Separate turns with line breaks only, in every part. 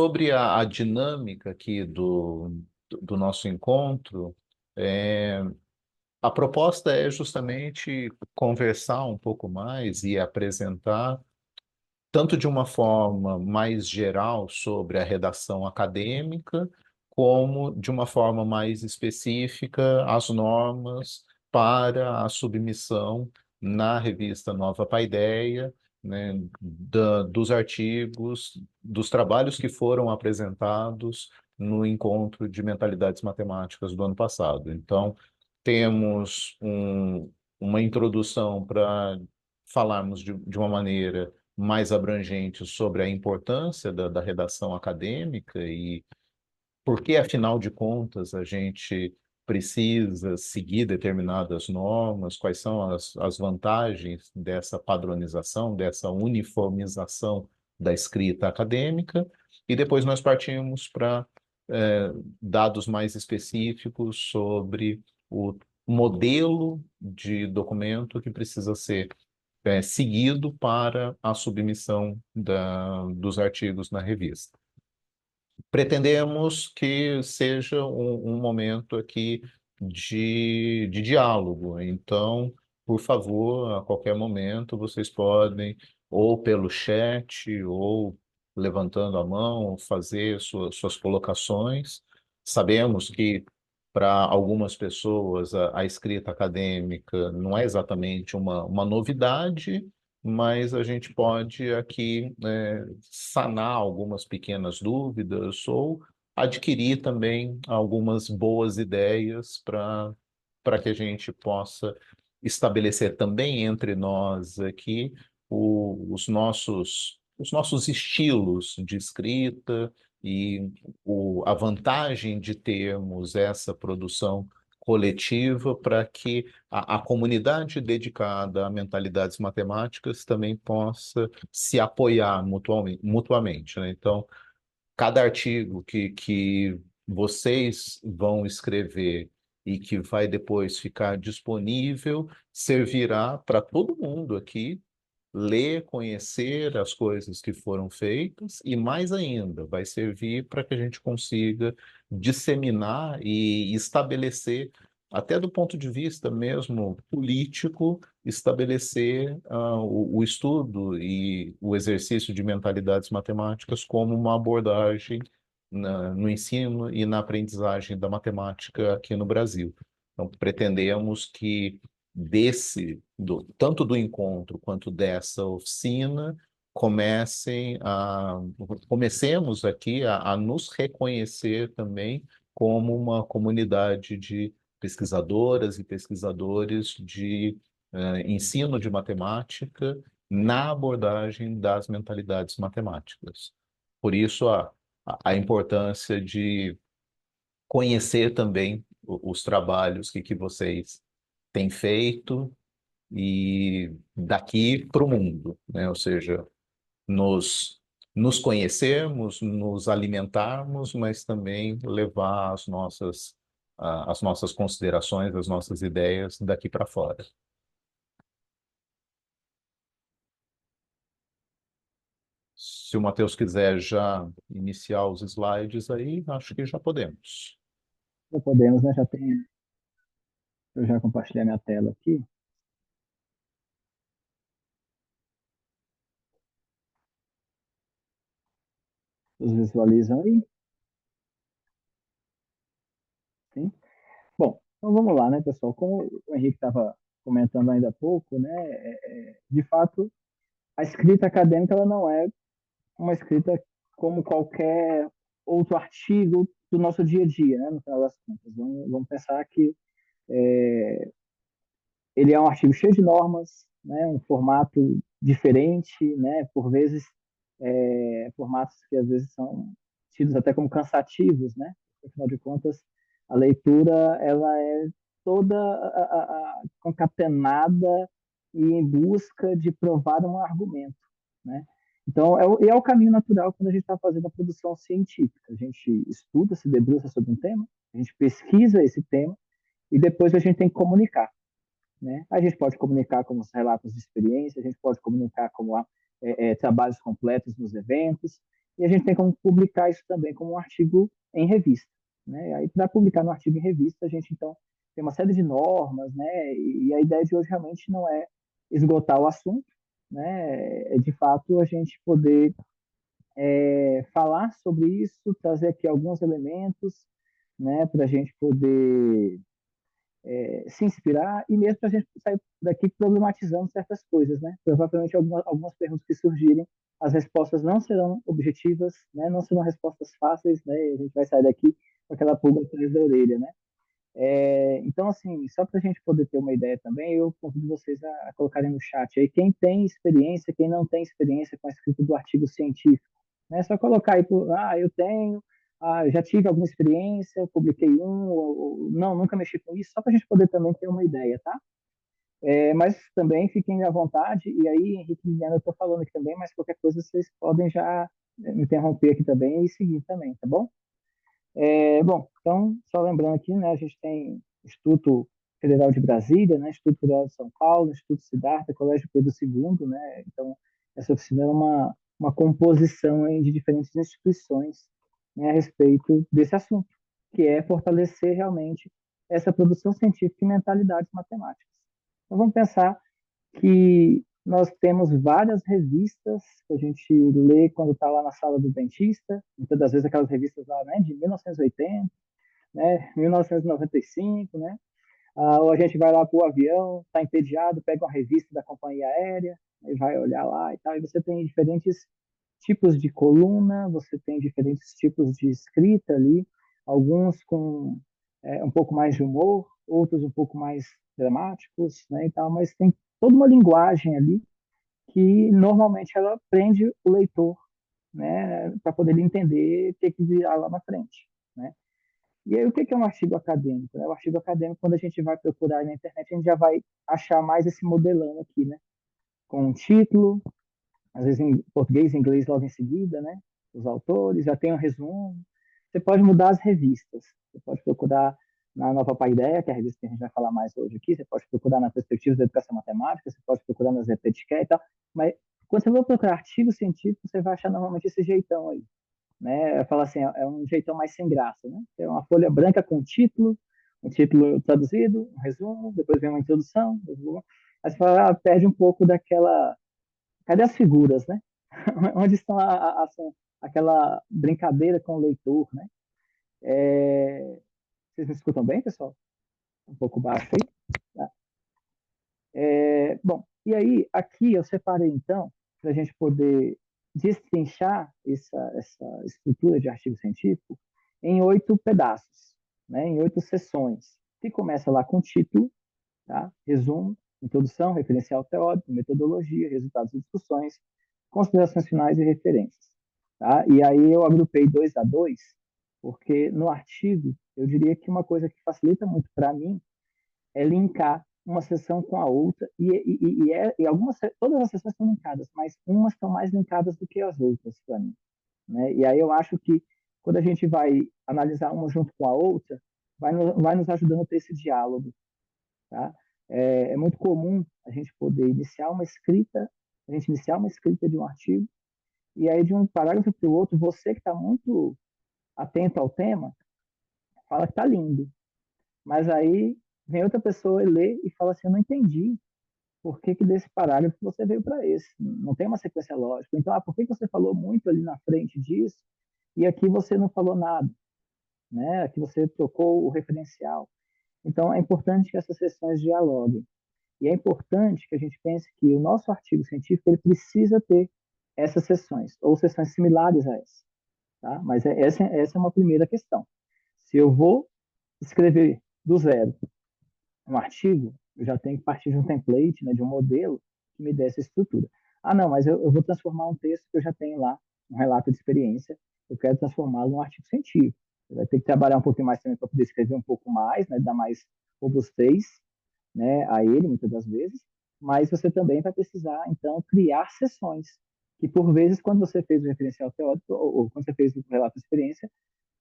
sobre a dinâmica aqui do nosso encontro, é, a proposta é justamente conversar um pouco mais e apresentar, tanto de uma forma mais geral sobre a redação acadêmica, como de uma forma mais específica as normas para a submissão na revista Nova Paideia, né, dos artigos, dos trabalhos que foram apresentados no encontro de mentalidades matemáticas do ano passado. Então, temos uma introdução para falarmos de uma maneira mais abrangente sobre a importância da redação acadêmica e por que, afinal de contas, a gente precisa seguir determinadas normas, quais são as vantagens dessa padronização, dessa uniformização da escrita acadêmica, e depois nós partimos para dados mais específicos sobre o modelo de documento que precisa ser seguido para a submissão dos artigos na revista. Pretendemos que seja um momento aqui de diálogo, então, por favor, a qualquer momento vocês podem, ou pelo chat, ou levantando a mão, fazer suas colocações. Sabemos que para algumas pessoas a escrita acadêmica não é exatamente uma novidade, mas a gente pode aqui sanar algumas pequenas dúvidas ou adquirir também algumas boas ideias para que a gente possa estabelecer também entre nós aqui os nossos estilos de escrita e a vantagem de termos essa produção coletiva para que a comunidade dedicada a mentalidades matemáticas também possa se apoiar mutuamente, né? Então, cada artigo que vocês vão escrever e que vai depois ficar disponível servirá para todo mundo aqui ler, conhecer as coisas que foram feitas e, mais ainda, vai servir para que a gente consiga disseminar e estabelecer, até do ponto de vista mesmo político, estabelecer o estudo e o exercício de mentalidades matemáticas como uma abordagem no ensino e na aprendizagem da matemática aqui no Brasil. Então, pretendemos que tanto do encontro quanto dessa oficina, comecemos aqui a nos reconhecer também como uma comunidade de pesquisadoras e pesquisadores de ensino de matemática na abordagem das mentalidades matemáticas. Por isso, a importância de conhecer também os trabalhos que vocês têm feito e daqui para o mundo, né? Ou seja, nos, nos conhecermos, nos alimentarmos, mas também levar as nossas considerações, as nossas ideias daqui para fora. Se o Matheus quiser já iniciar os slides aí, acho que já podemos.
Já podemos, né? Eu já compartilhei minha tela aqui. Vocês visualizam aí? Sim? Bom, então vamos lá, né, pessoal? Como o Henrique estava comentando ainda há pouco, né, de fato, a escrita acadêmica ela não é uma escrita como qualquer outro artigo do nosso dia a dia, né, no final das contas. Vamos pensar que ele é um artigo cheio de normas, né, um formato diferente, né, por vezes formatos que às vezes são tidos até como cansativos, né? Afinal de contas, a leitura ela é toda concatenada e em busca de provar um argumento, né? Então, é o caminho natural quando a gente está fazendo a produção científica. A gente estuda, se debruça sobre um tema, a gente pesquisa esse tema e depois a gente tem que comunicar, né? A gente pode comunicar como relatos de experiência, a gente pode comunicar como trabalhos completos nos eventos, e a gente tem como publicar isso também como um artigo em revista, né? Aí, para publicar no artigo em revista, a gente, então, tem uma série de normas, né? E a ideia de hoje realmente não é esgotar o assunto, né? É, de fato, a gente poder falar sobre isso, trazer aqui alguns elementos, né? Para a gente poder se inspirar e mesmo para a gente sair daqui problematizando certas coisas, né? Provavelmente algumas perguntas que surgirem, as respostas não serão objetivas, né? Não serão respostas fáceis, né? E a gente vai sair daqui com aquela pulga atrás da orelha, né? Então, assim, só para a gente poder ter uma ideia também, eu convido vocês a colocarem no chat aí quem tem experiência, quem não tem experiência com a escrita do artigo científico. Né? É só colocar aí, eu tenho, eu já tive alguma experiência, publiquei não, nunca mexi com isso, só para a gente poder também ter uma ideia, tá? Mas também fiquem à vontade, e aí, Henrique e Liliana, eu estou falando aqui também, mas qualquer coisa vocês podem já me interromper aqui também e seguir também, tá bom? Bom, então, só lembrando aqui, né, a gente tem Instituto Federal de Brasília, né, Instituto Federal de São Paulo, Instituto Siddhartha, Colégio Pedro II, né, então essa oficina é uma composição aí de diferentes instituições, né, a respeito desse assunto, que é fortalecer realmente essa produção científica e mentalidades matemáticas. Então vamos pensar que nós temos várias revistas que a gente lê quando está lá na sala do dentista, muitas das vezes aquelas revistas lá, né, de 1980, né, 1995, né, ou a gente vai lá para o avião, está entediado, pega uma revista da companhia aérea, e vai olhar lá e tal, e você tem diferentes tipos de coluna, você tem diferentes tipos de escrita ali, alguns com um pouco mais de humor, outros um pouco mais dramáticos, né, e tal, mas tem toda uma linguagem ali que normalmente ela prende o leitor, né, para poder ele entender o que virá lá na frente, né? E aí, o que é um artigo acadêmico? Né? O artigo acadêmico, quando a gente vai procurar na internet, a gente já vai achar mais esse modelão aqui, né? Com um título, às vezes em português e inglês logo em seguida, né? Os autores, já tem um resumo. Você pode mudar as revistas. Você pode procurar na Nova Paideia, que é a revista que a gente vai falar mais hoje aqui. Você pode procurar na Perspectivas da Educação Matemática. Você pode procurar nas Repetiquet e tal. Mas quando você for procurar artigo científico, você vai achar normalmente esse jeitão aí. Né? Fala assim, é um jeitão mais sem graça. Né? É uma folha branca com título, um título traduzido, um resumo, depois vem uma introdução. Aí você fala, perde um pouco daquela. Cadê as figuras, né? Onde estão aquela brincadeira com o leitor, né? Vocês me escutam bem, pessoal? Um pouco baixo aí. Tá? Bom, e aí, aqui eu separei, então, para a gente poder destrinchar essa estrutura de artigo científico em 8 pedaços, né? Em 8 sessões, que começa lá com o título, tá? Resumo, introdução, referencial teórico, metodologia, resultados de discussões, considerações finais e referências. Tá? E aí eu agrupei 2 a 2, porque no artigo eu diria que uma coisa que facilita muito para mim é linkar uma sessão com a outra, e todas as sessões estão linkadas, mas umas estão mais linkadas do que as outras para mim. Né? E aí eu acho que quando a gente vai analisar uma junto com a outra, vai nos ajudando a ter esse diálogo. Tá? É muito comum a gente poder iniciar uma escrita de um artigo, e aí de um parágrafo para o outro, você que está muito atento ao tema, fala que está lindo. Mas aí vem outra pessoa e lê e fala assim, eu não entendi por que, que desse parágrafo você veio para esse. Não tem uma sequência lógica. Então, por que, que você falou muito ali na frente disso e aqui você não falou nada? Né? Aqui você trocou o referencial. Então, é importante que essas sessões dialoguem. E é importante que a gente pense que o nosso artigo científico ele precisa ter essas sessões, ou sessões similares a essa. Tá? Mas essa é uma primeira questão. Se eu vou escrever do zero um artigo, eu já tenho que partir de um template, né, de um modelo que me dê essa estrutura. Ah, não, mas eu vou transformar um texto que eu já tenho lá, um relato de experiência, eu quero transformá-lo num artigo científico. Você vai ter que trabalhar um pouquinho mais também para poder escrever um pouco mais, né, dar mais robustez, né, a ele, muitas das vezes, mas você também vai precisar, então, criar sessões, que por vezes, quando você fez o referencial teórico, ou quando você fez o relato de experiência,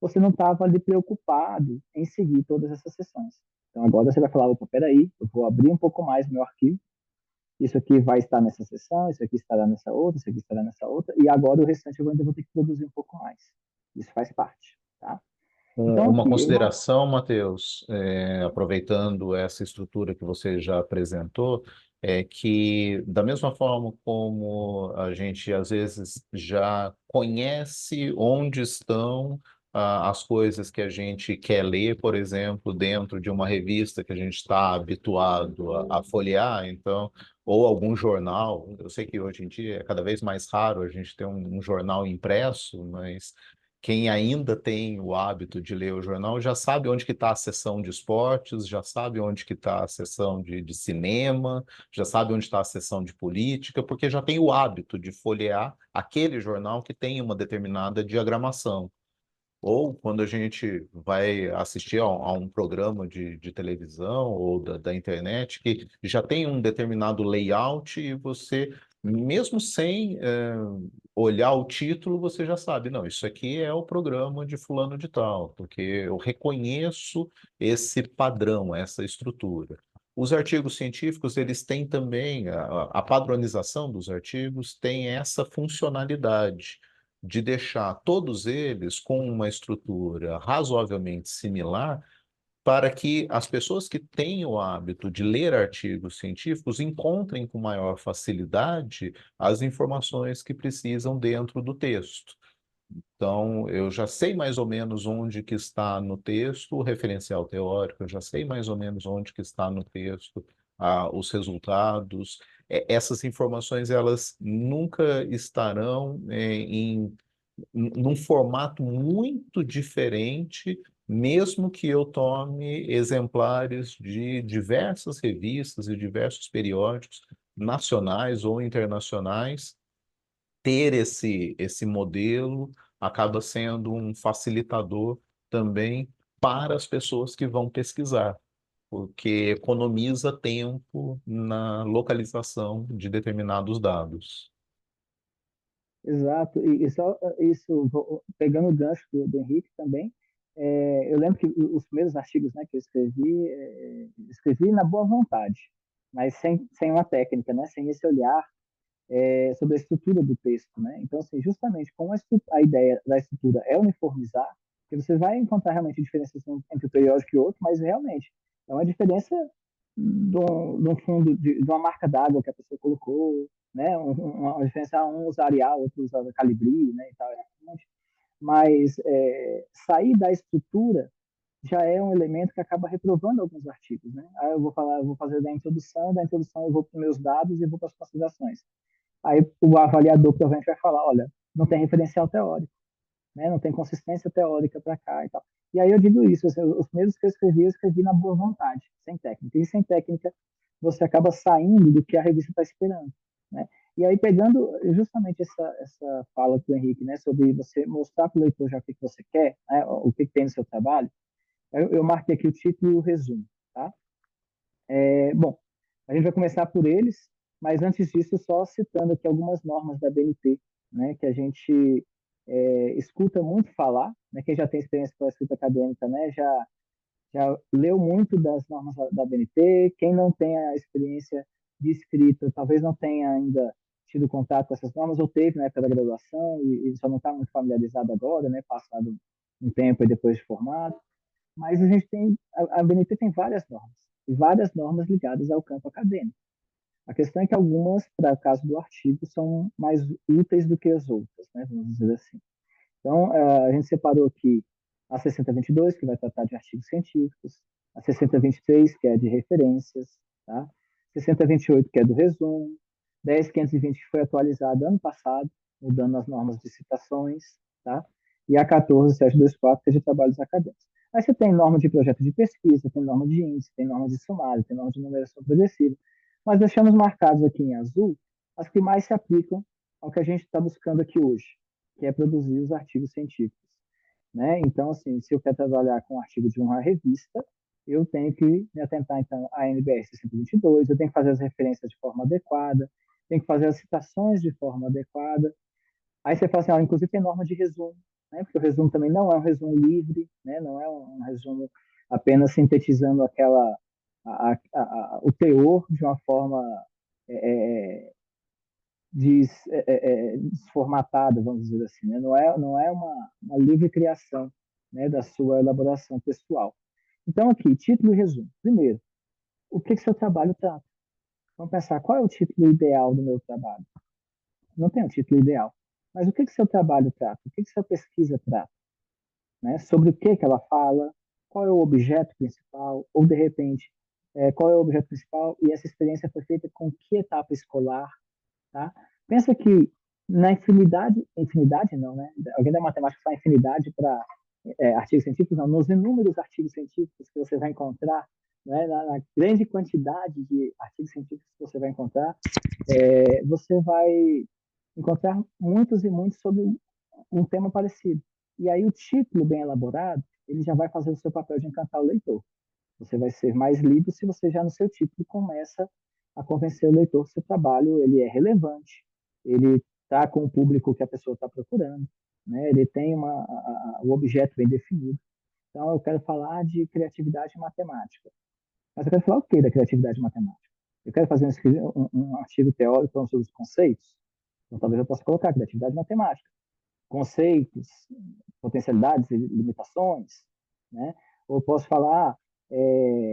você não estava ali preocupado em seguir todas essas sessões. Então agora você vai falar, opa, peraí, eu vou abrir um pouco mais o meu arquivo isso aqui vai estar nessa sessão, isso aqui estará nessa outra, isso aqui estará nessa outra, e agora o restante eu ainda vou ter que produzir um pouco mais. Isso faz parte, tá? Então,
Uma
aqui, eu não...
consideração, Matheus, aproveitando essa estrutura que você já apresentou, é que, da mesma forma como a gente às vezes já conhece onde estão as coisas que a gente quer ler, por exemplo, dentro de uma revista que a gente está habituado a folhear, então, ou algum jornal. Eu sei que hoje em dia é cada vez mais raro a gente ter um jornal impresso, mas quem ainda tem o hábito de ler o jornal já sabe onde que está a seção de esportes, já sabe onde que está a seção de cinema, já sabe onde está a seção de política, porque já tem o hábito de folhear aquele jornal que tem uma determinada diagramação. Ou quando a gente vai assistir a um programa de televisão ou da internet que já tem um determinado layout e você, mesmo sem olhar o título, você já sabe, não, isso aqui é o programa de fulano de tal, porque eu reconheço esse padrão, essa estrutura. Os artigos científicos, eles têm também, a padronização dos artigos tem essa funcionalidade de deixar todos eles com uma estrutura razoavelmente similar para que as pessoas que têm o hábito de ler artigos científicos encontrem com maior facilidade as informações que precisam dentro do texto. Então, eu já sei mais ou menos onde que está no texto o referencial teórico, eu já sei mais ou menos onde que está no texto os resultados. Essas informações, elas nunca estarão num formato muito diferente, mesmo que eu tome exemplares de diversas revistas e diversos periódicos nacionais ou internacionais. Ter esse modelo acaba sendo um facilitador também para as pessoas que vão pesquisar, porque economiza tempo na localização de determinados dados.
Exato, e só isso, pegando o gancho do Henrique também, eu lembro que os primeiros artigos, né, que eu escrevi, escrevi na boa vontade, mas sem uma técnica, né, sem esse olhar sobre a estrutura do texto, né? Então, assim, justamente como a ideia da estrutura é uniformizar, que você vai encontrar realmente diferenças entre um periódico e outro, mas realmente é uma diferença de um fundo, de uma marca d'água que a pessoa colocou, né? Uma diferença, um usa Arial, outro usa Calibri, né? E tal, mas sair da estrutura já é um elemento que acaba reprovando alguns artigos, né? Aí eu vou falar, eu vou fazer da introdução eu vou para os meus dados e vou para as considerações. Aí o avaliador provavelmente vai falar, olha, não tem referencial teórico, né? Não tem consistência teórica para cá e tal. E aí eu digo isso, assim, os primeiros que eu escrevi na boa vontade, sem técnica. E sem técnica você acaba saindo do que a revista está esperando, né? E aí pegando justamente essa fala do Henrique, né, sobre você mostrar para o leitor já o que você quer, né, o que tem no seu trabalho, eu marquei aqui o título e o resumo, tá? Bom, a gente vai começar por eles, mas antes disso, só citando aqui algumas normas da BNT, né, que a gente escuta muito falar, né, quem já tem experiência com a escrita acadêmica, né, já leu muito das normas da BNT, quem não tem a experiência de escrita, talvez não tenha ainda tido contato com essas normas, ou teve na época da graduação e só não está muito familiarizado agora, né, passado um tempo e depois de formado. Mas a gente tem, a BNT tem várias normas ligadas ao campo acadêmico. A questão é que algumas, para o caso do artigo, são mais úteis do que as outras, né? Vamos dizer assim. Então, a gente separou aqui a 6022, que vai tratar de artigos científicos, a 6023, que é de referências, tá? 6028, que é do resumo, 10520, que foi atualizada ano passado, mudando as normas de citações, tá? E a 14724, que é de trabalhos acadêmicos. Aí você tem norma de projeto de pesquisa, tem norma de índice, tem norma de sumário, tem norma de numeração progressiva. Mas deixamos marcados aqui em azul as que mais se aplicam ao que a gente está buscando aqui hoje, que é produzir os artigos científicos, né? Então, assim, se eu quero trabalhar com um artigo de uma revista, eu tenho que me atentar, então, à NBR 622, eu tenho que fazer as referências de forma adequada, tenho que fazer as citações de forma adequada. Aí você fala assim, ah, inclusive tem norma de resumo, né? Porque o resumo também não é um resumo livre, né? Não é um resumo apenas sintetizando o teor de uma forma desformatada, vamos dizer assim, né? Não é uma livre criação, né, da sua elaboração pessoal. Então, aqui, título e resumo. Primeiro, o que seu trabalho trata? Vamos pensar, qual é o título ideal do meu trabalho? Não tem um título ideal. Mas o que seu trabalho trata? O que sua pesquisa trata? Né? Sobre o que ela fala? Qual é o objeto principal? Ou, de repente, qual é o objeto principal e essa experiência foi feita com que etapa escolar? Tá? Pensa que na infinidade não, né? Alguém da matemática fala infinidade para artigos científicos, não, nos inúmeros artigos científicos que você vai encontrar, né? Na grande quantidade de artigos científicos que você vai encontrar, você vai encontrar muitos e muitos sobre um tema parecido. E aí o título bem elaborado, ele já vai fazer o seu papel de encantar o leitor. Você vai ser mais lido se você já no seu título começa a convencer o leitor que seu trabalho ele é relevante, ele está com o público que a pessoa está procurando, né? Ele tem o objeto bem definido. Então, eu quero falar de criatividade matemática. Mas eu quero falar o que da criatividade matemática? Eu quero fazer um artigo teórico sobre os conceitos. Então, talvez eu possa colocar criatividade matemática. Conceitos, potencialidades e limitações, né? Ou eu posso falar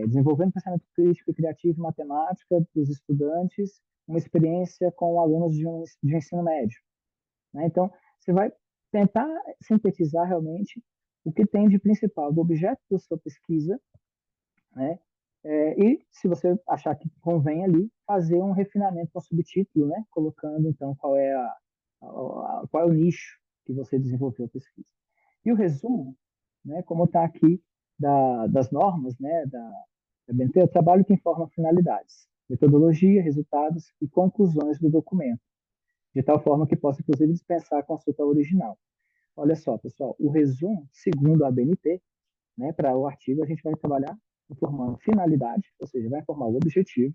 desenvolvendo pensamento crítico e criativo em matemática dos estudantes, uma experiência com alunos de um ensino médio. Né? Então, você vai tentar sintetizar realmente o que tem de principal do objeto da sua pesquisa, né? E, se você achar que convém ali, fazer um refinamento com o subtítulo, né? Colocando, então, qual é o nicho que você desenvolveu a pesquisa. E o resumo, né? Como está aqui das normas, né? Da BNT, o trabalho que informa finalidades, metodologia, resultados e conclusões do documento, de tal forma que possa, inclusive, dispensar a consulta original. Olha só, pessoal, o resumo, segundo a BNT, né, para o artigo, a gente vai trabalhar informando finalidade, ou seja, vai informar o objetivo,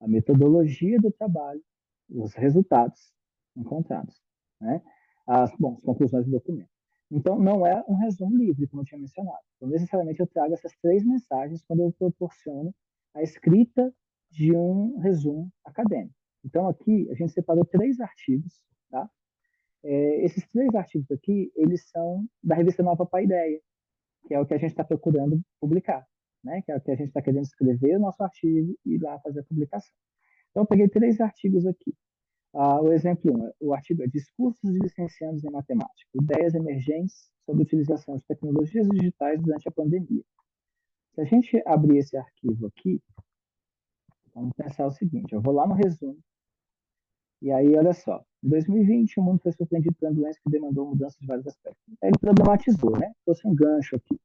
a metodologia do trabalho, os resultados encontrados, né? As conclusões do documento. Então, não é um resumo livre, como eu tinha mencionado. Então, necessariamente, eu trago essas três mensagens quando eu proporciono a escrita de um resumo acadêmico. Então, aqui, a gente separou três artigos, tá? Esses três artigos aqui, eles são da revista Nova Paideia, que é o que a gente está procurando publicar, né? Que é o que a gente está querendo escrever o nosso artigo e ir lá fazer a publicação. Então, eu peguei três artigos aqui. O exemplo 1, o artigo é Discursos de Licenciados em Matemática, ideias emergentes sobre a utilização de tecnologias digitais durante a pandemia. Se a gente abrir esse arquivo aqui, vamos pensar o seguinte, eu vou lá no resumo, e aí, olha só, em 2020, o mundo foi surpreendido por uma doença que demandou mudanças de vários aspectos. Aí ele problematizou, né? Trouxe um gancho aqui.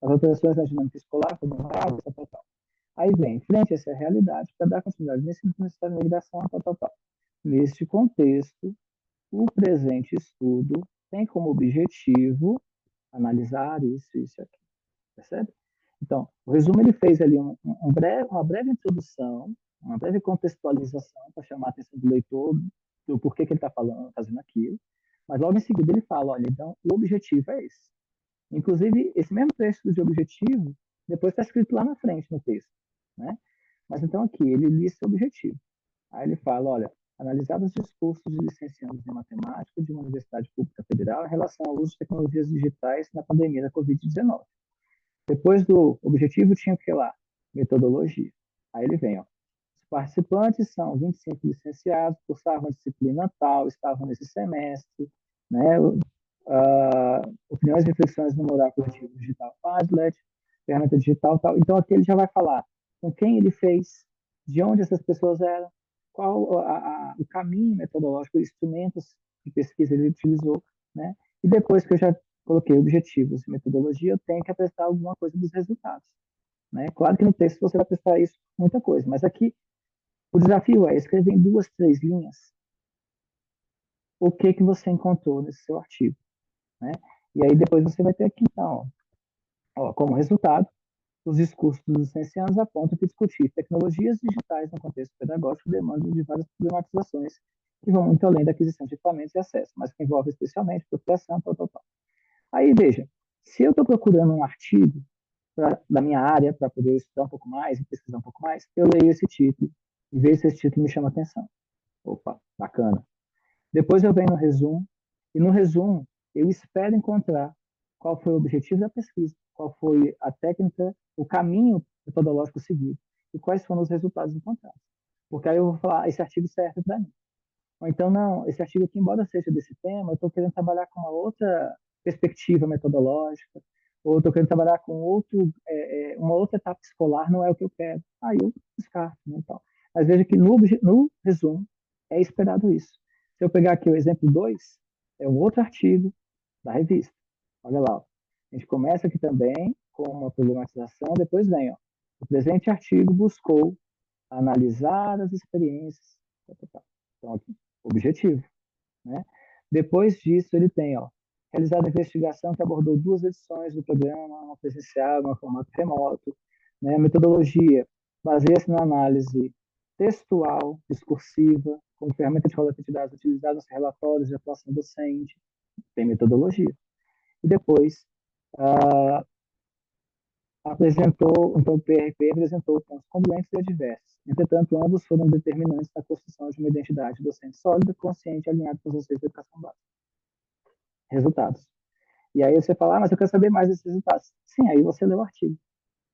As alterações na dinâmica escolar foram raras, tal, tal, tal. Aí vem, frente a essa realidade, para dar continuidade nesse necessário de migração, tal, tal, tal. Neste contexto, o presente estudo tem como objetivo analisar isso, isso e aquilo, percebe? Então, o resumo ele fez ali uma breve introdução, uma breve contextualização para chamar a atenção do leitor do porquê que ele está fazendo aquilo, mas logo em seguida ele fala, olha, então o objetivo é esse. Inclusive, esse mesmo texto de objetivo, depois está escrito lá na frente no texto, né? Mas então aqui, ele lista o objetivo. Aí ele fala, olha, analisar os discursos de licenciados em matemática de uma universidade pública federal em relação ao uso de tecnologias digitais na pandemia da Covid-19. Depois do objetivo tinha o que lá? Metodologia. Aí ele vem, ó. Os participantes são 25 licenciados, cursavam a disciplina tal, estavam nesse semestre, né? Opiniões e reflexões no mural coletivo digital Padlet, ferramenta digital tal. Então aqui ele já vai falar com quem ele fez, de onde essas pessoas eram, qual o caminho metodológico, os instrumentos de pesquisa ele utilizou, né? E depois que eu já coloquei objetivos e metodologia, eu tenho que apresentar alguma coisa dos resultados, né? Claro que no texto você vai apresentar isso, muita coisa, mas aqui o desafio é escrever em duas, três linhas o que você encontrou nesse seu artigo, né? E aí depois você vai ter aqui, então, ó, como resultado, os discursos dos licenciados apontam que discutir tecnologias digitais no contexto pedagógico demanda de várias problematizações que vão muito além da aquisição de equipamentos e acesso, mas que envolve especialmente proteção, tal, tal, tal. Aí, veja, se eu estou procurando um artigo da minha área para poder estudar um pouco mais e pesquisar um pouco mais, eu leio esse título, e ver se esse título me chama atenção. Opa, bacana. Depois eu venho no resumo, e no resumo eu espero encontrar qual foi o objetivo da pesquisa, qual foi a técnica, o caminho metodológico seguido, e quais foram os resultados encontrados. Porque aí eu vou falar, esse artigo serve para mim. Ou então, não, esse artigo aqui, embora seja desse tema, eu estou querendo trabalhar com uma outra perspectiva metodológica, ou estou querendo trabalhar com uma outra etapa escolar, não é o que eu quero. Aí eu descarto, né, então. Mas veja que no resumo é esperado isso. Se eu pegar aqui o exemplo 2, é um outro artigo da revista. Olha lá, ó. A gente começa aqui também com uma problematização, depois vem, ó. O presente artigo buscou analisar as experiências. Tá, tá, tá. Então, aqui, objetivo, né? Depois disso, ele tem, ó, realizado a investigação que abordou 2 edições do programa, uma presencial, uma formato remoto, né? A metodologia baseia-se na análise textual, discursiva, como ferramenta de coleta de dados utilizada nos relatórios de atuação docente, tem metodologia. E depois, ah, então o PRP apresentou pontos congruentes e adversos. Entretanto, ambos foram determinantes na construção de uma identidade docente sólida, consciente e alinhada com os conceitos da educação básica. Resultados. E aí você fala, mas eu quero saber mais desses resultados. Sim, aí você lê o artigo,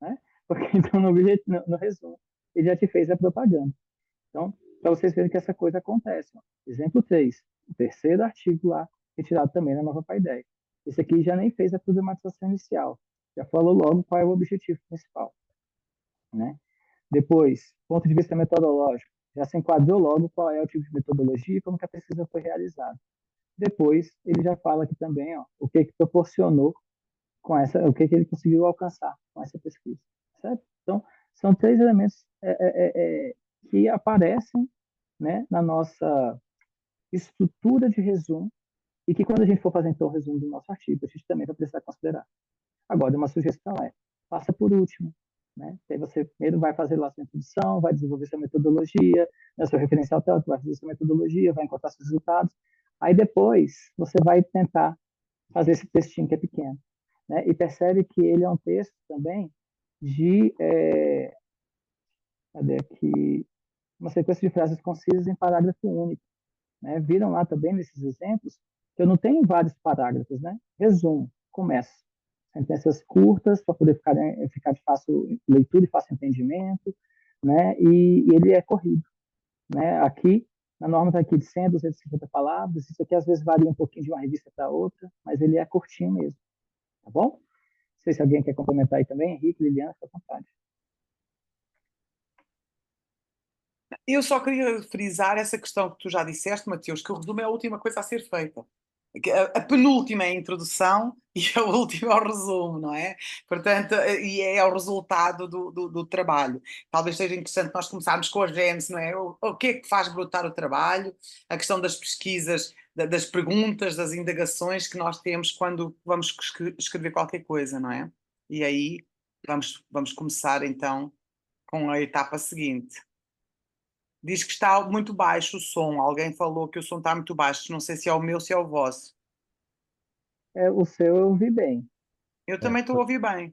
né? Porque então no resumo ele já te fez a propaganda. Então, para vocês verem que essa coisa acontece. Ó. Exemplo 3, o terceiro artigo lá, retirado também na nova Paideia. Esse aqui já nem fez a problematização inicial, já falou logo qual é o objetivo principal, né? Depois, ponto de vista metodológico, já se enquadrou logo qual é o tipo de metodologia e como que a pesquisa foi realizada. Depois, ele já fala aqui também, ó, o que proporcionou com essa, o que ele conseguiu alcançar com essa pesquisa, certo? Então, são 3 elementos que aparecem, né, na nossa estrutura de resumo e que quando a gente for fazer então o resumo do nosso artigo, a gente também vai precisar considerar. Agora, uma sugestão é, faça por último, né? Aí você primeiro vai fazer lá sua introdução, vai desenvolver sua metodologia, né, seu referencial teórico, vai fazer sua metodologia, vai encontrar seus resultados. Aí depois você vai tentar fazer esse textinho que é pequeno, né? E percebe que ele é um texto também de, cadê aqui? Uma sequência de frases concisas em parágrafo único, né? Viram lá também nesses exemplos que eu não tenho vários parágrafos, né? Resumo, começo. Sentenças curtas para poder ficar de fácil leitura e fácil entendimento, né? E ele é corrido, né? Aqui, na norma está aqui de 100 a 250 palavras, isso aqui às vezes varia um pouquinho de uma revista para outra, mas ele é curtinho mesmo, tá bom? Não sei se alguém quer complementar aí também, Henrique, Liliana, fica à vontade.
Eu só queria frisar essa questão que tu já disseste, Mateus, que o resumo é a última coisa a ser feita. A penúltima é a introdução e a última é o resumo, não é? Portanto, e é o resultado do trabalho. Talvez seja interessante nós começarmos com a gênese, não é? O que é que faz brotar o trabalho, a questão das pesquisas, das perguntas, das indagações que nós temos quando vamos escrever qualquer coisa, não é? E aí vamos começar então com a etapa seguinte. Diz que está muito baixo o som. Alguém falou que o som está muito baixo. Não sei se é o meu, se é o vosso.
O seu eu ouvi bem.
Eu
É,
também estou a ouvir bem.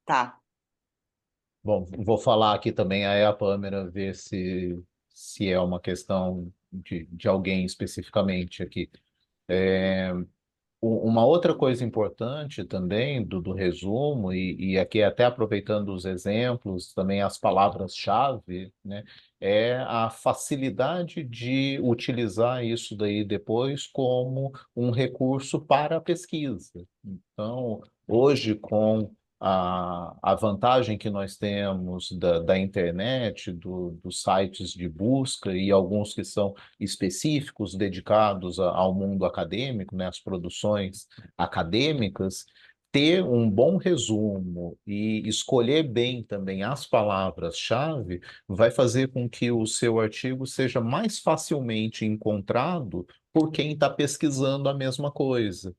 Tá.
bom, vou falar aqui também a Pâmera, ver se é uma questão de alguém especificamente aqui. Uma outra coisa importante também do resumo, e aqui até aproveitando os exemplos, também as palavras-chave, né, é a facilidade de utilizar isso daí depois como um recurso para a pesquisa. Então, hoje, com a vantagem que nós temos da internet, dos sites de busca e alguns que são específicos dedicados ao mundo acadêmico, né, às produções acadêmicas, ter um bom resumo e escolher bem também as palavras-chave vai fazer com que o seu artigo seja mais facilmente encontrado por quem está pesquisando a mesma coisa.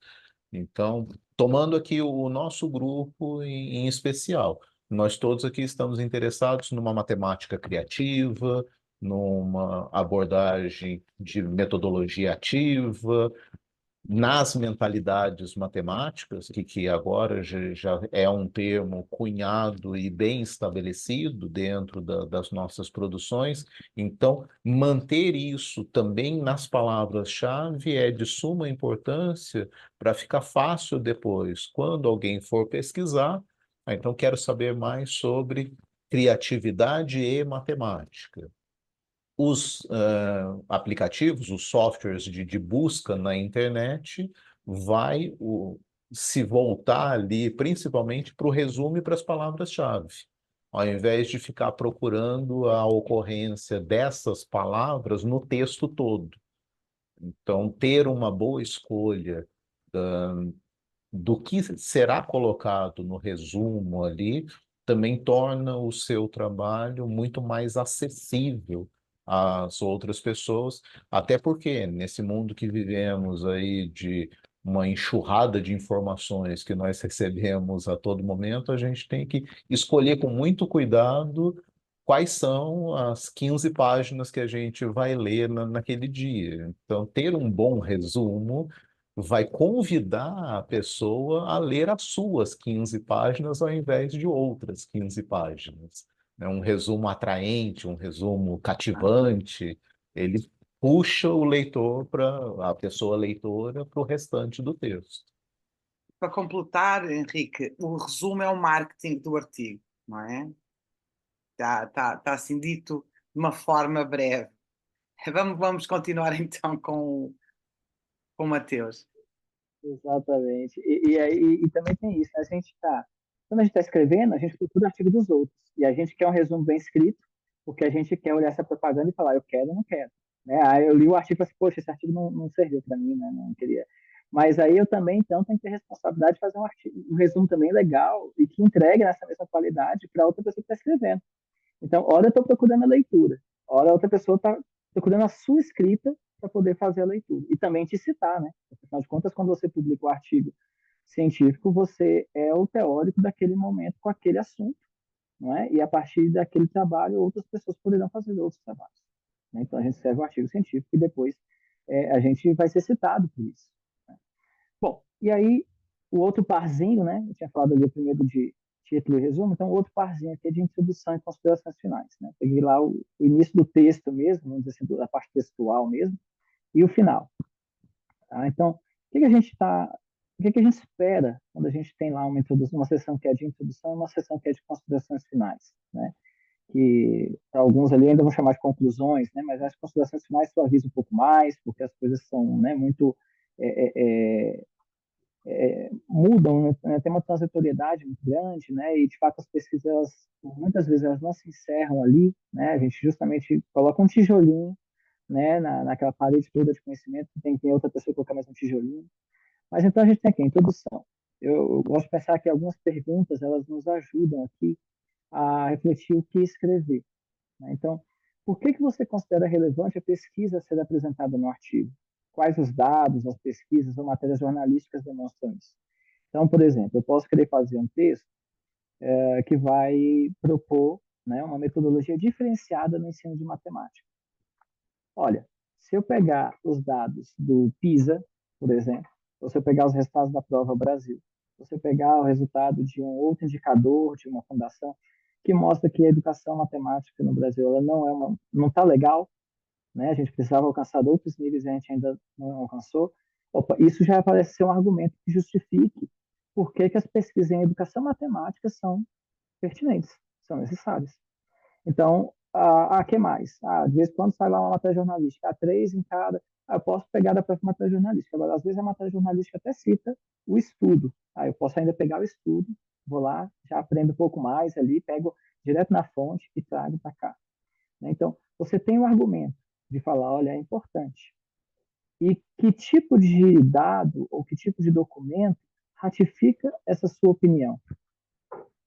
Então, tomando aqui o nosso grupo em especial, nós todos aqui estamos interessados numa matemática criativa, numa abordagem de metodologia ativa, nas mentalidades matemáticas, que agora já é um termo cunhado e bem estabelecido dentro das nossas produções. Então, manter isso também nas palavras-chave é de suma importância para ficar fácil depois, quando alguém for pesquisar. Então, quero saber mais sobre criatividade e matemática. Os aplicativos, os softwares de busca na internet, vai se voltar ali principalmente para o resumo e para as palavras-chave. Ao invés de ficar procurando a ocorrência dessas palavras no texto todo. Então, ter uma boa escolha do que será colocado no resumo ali, também torna o seu trabalho muito mais acessível às outras pessoas, até porque nesse mundo que vivemos aí de uma enxurrada de informações que nós recebemos a todo momento, a gente tem que escolher com muito cuidado quais são as 15 páginas que a gente vai ler naquele dia. Então, ter um bom resumo vai convidar a pessoa a ler as suas 15 páginas ao invés de outras 15 páginas. É um resumo atraente, um resumo cativante, ele puxa o leitor para a pessoa leitora para o restante do texto.
Para completar, Henrique, o resumo é o marketing do artigo, não é? Está assim dito de uma forma breve. Vamos continuar então com o Mateus.
Exatamente. E também tem isso, né? Quando a gente está escrevendo, a gente procura o artigo dos outros. E a gente quer um resumo bem escrito, porque a gente quer olhar essa propaganda e falar, eu quero ou não quero. Né? Aí eu li o artigo e falei assim, poxa, esse artigo não serviu para mim, né? Não queria. Mas aí eu também, então, tenho que ter responsabilidade de fazer um resumo também legal e que entregue nessa mesma qualidade para outra pessoa que está escrevendo. Então, hora eu estou procurando a leitura, hora a outra pessoa está procurando a sua escrita para poder fazer a leitura. E também te citar, né? Afinal de contas, quando você publica o artigo científico, você é o teórico daquele momento com aquele assunto, não é? E a partir daquele trabalho, outras pessoas poderão fazer outros trabalhos. Né? Então, a gente escreve um artigo científico e depois a gente vai ser citado por isso. Né? Bom, e aí o outro parzinho, né? Eu tinha falado ali primeiro de título e resumo, então o outro parzinho aqui é de introdução e considerações finais, né? Peguei lá o início do texto mesmo, vamos dizer assim, da parte textual mesmo, e o final. Tá? Então, o que a gente espera quando a gente tem lá uma introdução, uma sessão que é de introdução e uma sessão que é de considerações finais, né? Que para alguns ali ainda vão chamar de conclusões, né? Mas as considerações finais suavizam um pouco mais, porque as coisas são, né, muito mudam, né? Tem uma transitoriedade muito grande, né? E de fato as pesquisas muitas vezes elas não se encerram ali, né? A gente justamente coloca um tijolinho, né? Naquela parede toda de conhecimento, tem que ter outra pessoa colocar mais um tijolinho. Mas então a gente tem aqui a introdução. Eu gosto de pensar que algumas perguntas elas nos ajudam aqui a refletir o que escrever. Né? Então, por que você considera relevante a pesquisa ser apresentada no artigo? Quais os dados, as pesquisas ou matérias jornalísticas demonstram isso? Então, por exemplo, eu posso querer fazer um texto que vai propor, né, uma metodologia diferenciada no ensino de matemática. Olha, se eu pegar os dados do PISA, por exemplo, ou se eu pegar os resultados da prova Brasil, se eu pegar o resultado de um outro indicador, de uma fundação, que mostra que a educação matemática no Brasil ela não está legal, né? A gente precisava alcançar outros níveis e a gente ainda não alcançou. Opa, isso já parece ser um argumento que justifique por que as pesquisas em educação matemática são pertinentes, são necessárias. Então, que mais? De vez em quando sai lá uma matéria jornalística, há três em cada. Eu posso pegar da própria matéria jornalística. Agora, às vezes a matéria jornalística até cita o estudo. Eu posso ainda pegar o estudo, vou lá, já aprendo um pouco mais ali, pego direto na fonte e trago para cá. Né? Então, você tem o argumento de falar, olha, é importante. E que tipo de dado ou que tipo de documento ratifica essa sua opinião?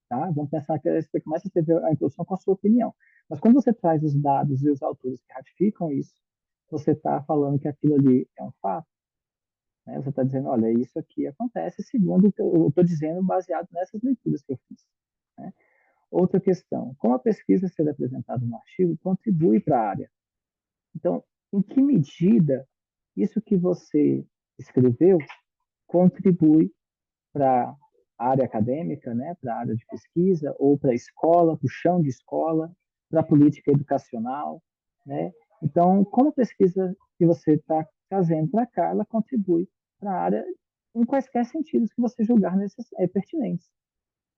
Tá? Vamos pensar que você começa a escrever a introdução com a sua opinião. Mas quando você traz os dados e os autores que ratificam isso, você está falando que aquilo ali é um fato. Né? Você está dizendo, olha, isso aqui acontece segundo o que eu estou dizendo, baseado nessas leituras que eu fiz. Né? Outra questão, como a pesquisa ser apresentada no artigo contribui para a área? Então, em que medida isso que você escreveu contribui para a área acadêmica, né, para a área de pesquisa, ou para a escola, para o chão de escola, para a política educacional, né? Então, como a pesquisa que você está trazendo para cá, ela contribui para a área em quaisquer sentidos que você julgar pertinentes,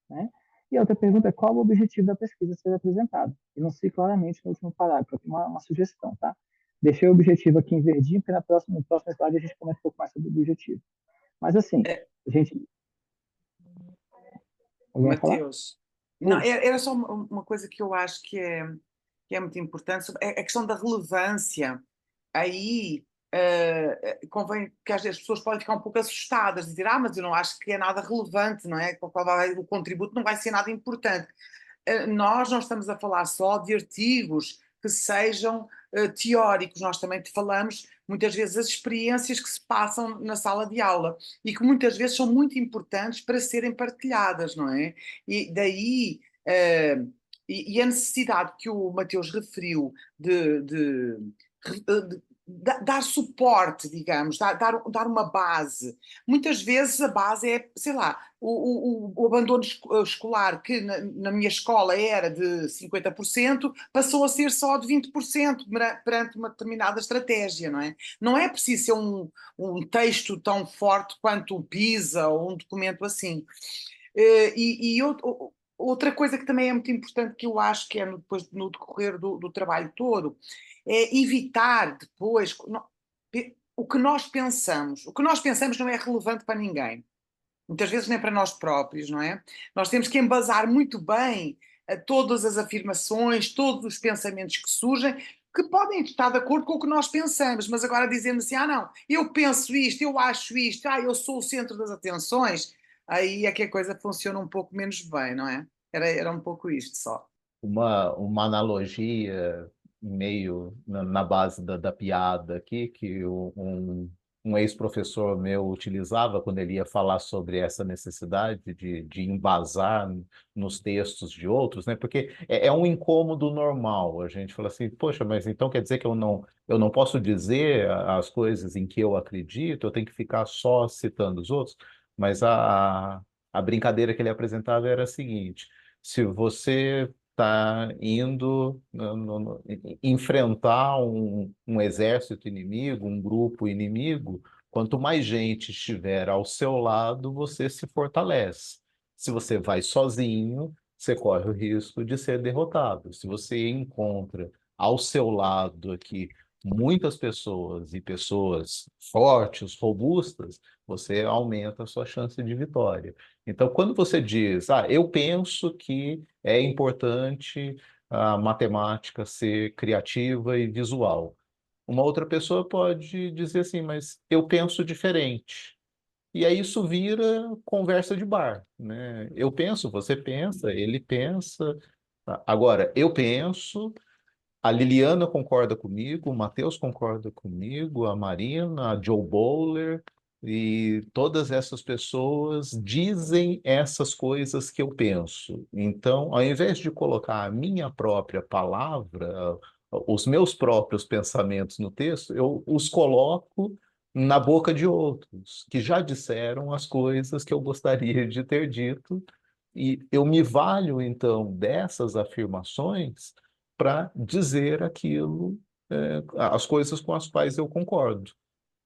né? E a outra pergunta é qual o objetivo da pesquisa a ser apresentado? E não sei claramente no último parágrafo, aqui uma sugestão, tá? Deixei o objetivo aqui em verdinho, porque no próximo slide a gente comenta um pouco mais sobre o objetivo. Mas assim,
É,
a gente. Alguém vai falar?
Mateus, não,
Oi.
era só uma coisa que eu acho que é muito importante, é a questão da relevância. Aí convém que às vezes as pessoas podem ficar um pouco assustadas, dizer, mas eu não acho que é nada relevante, não é? O contributo não vai ser nada importante. Nós não estamos a falar só de artigos que sejam teóricos, nós também te falamos muitas vezes as experiências que se passam na sala de aula e que muitas vezes são muito importantes para serem partilhadas, não é? E daí e a necessidade que o Mateus referiu de dar suporte, digamos, dar uma base. Muitas vezes a base é, sei lá, o abandono escolar, que na minha escola era de 50%, passou a ser só de 20% perante uma determinada estratégia, não é? Não é preciso ser um texto tão forte quanto o PISA ou um documento assim. Outra coisa que também é muito importante, que eu acho que é depois no decorrer do trabalho todo, é evitar depois o que nós pensamos. O que nós pensamos não é relevante para ninguém. Muitas vezes nem para nós próprios, não é? Nós temos que embasar muito bem todas as afirmações, todos os pensamentos que surgem, que podem estar de acordo com o que nós pensamos, mas agora dizendo assim, não, eu penso isto, eu acho isto, eu sou o centro das atenções, aí é que a coisa funciona um pouco menos bem, não é? Era um pouco isto só.
Uma analogia meio na base da piada aqui, que um ex-professor meu utilizava quando ele ia falar sobre essa necessidade de embasar nos textos de outros, né? Porque é um incômodo normal. A gente fala assim, poxa, mas então quer dizer que eu não posso dizer as coisas em que eu acredito, eu tenho que ficar só citando os outros? Mas a brincadeira que ele apresentava era a seguinte: se você está indo enfrentar um exército inimigo, um grupo inimigo, quanto mais gente estiver ao seu lado, você se fortalece. Se você vai sozinho, você corre o risco de ser derrotado. Se você encontra ao seu lado aqui muitas pessoas e pessoas fortes, robustas, você aumenta a sua chance de vitória. Então, quando você diz, eu penso que é importante a matemática ser criativa e visual. Uma outra pessoa pode dizer assim, mas eu penso diferente. E aí isso vira conversa de bar, né? Eu penso, você pensa, ele pensa. Agora, eu penso, a Liliana concorda comigo, o Matheus concorda comigo, a Marina, a Joe Bowler, e todas essas pessoas dizem essas coisas que eu penso. Então, ao invés de colocar a minha própria palavra, os meus próprios pensamentos no texto, eu os coloco na boca de outros, que já disseram as coisas que eu gostaria de ter dito, e eu me valho, então, dessas afirmações para dizer aquilo, as coisas com as quais eu concordo.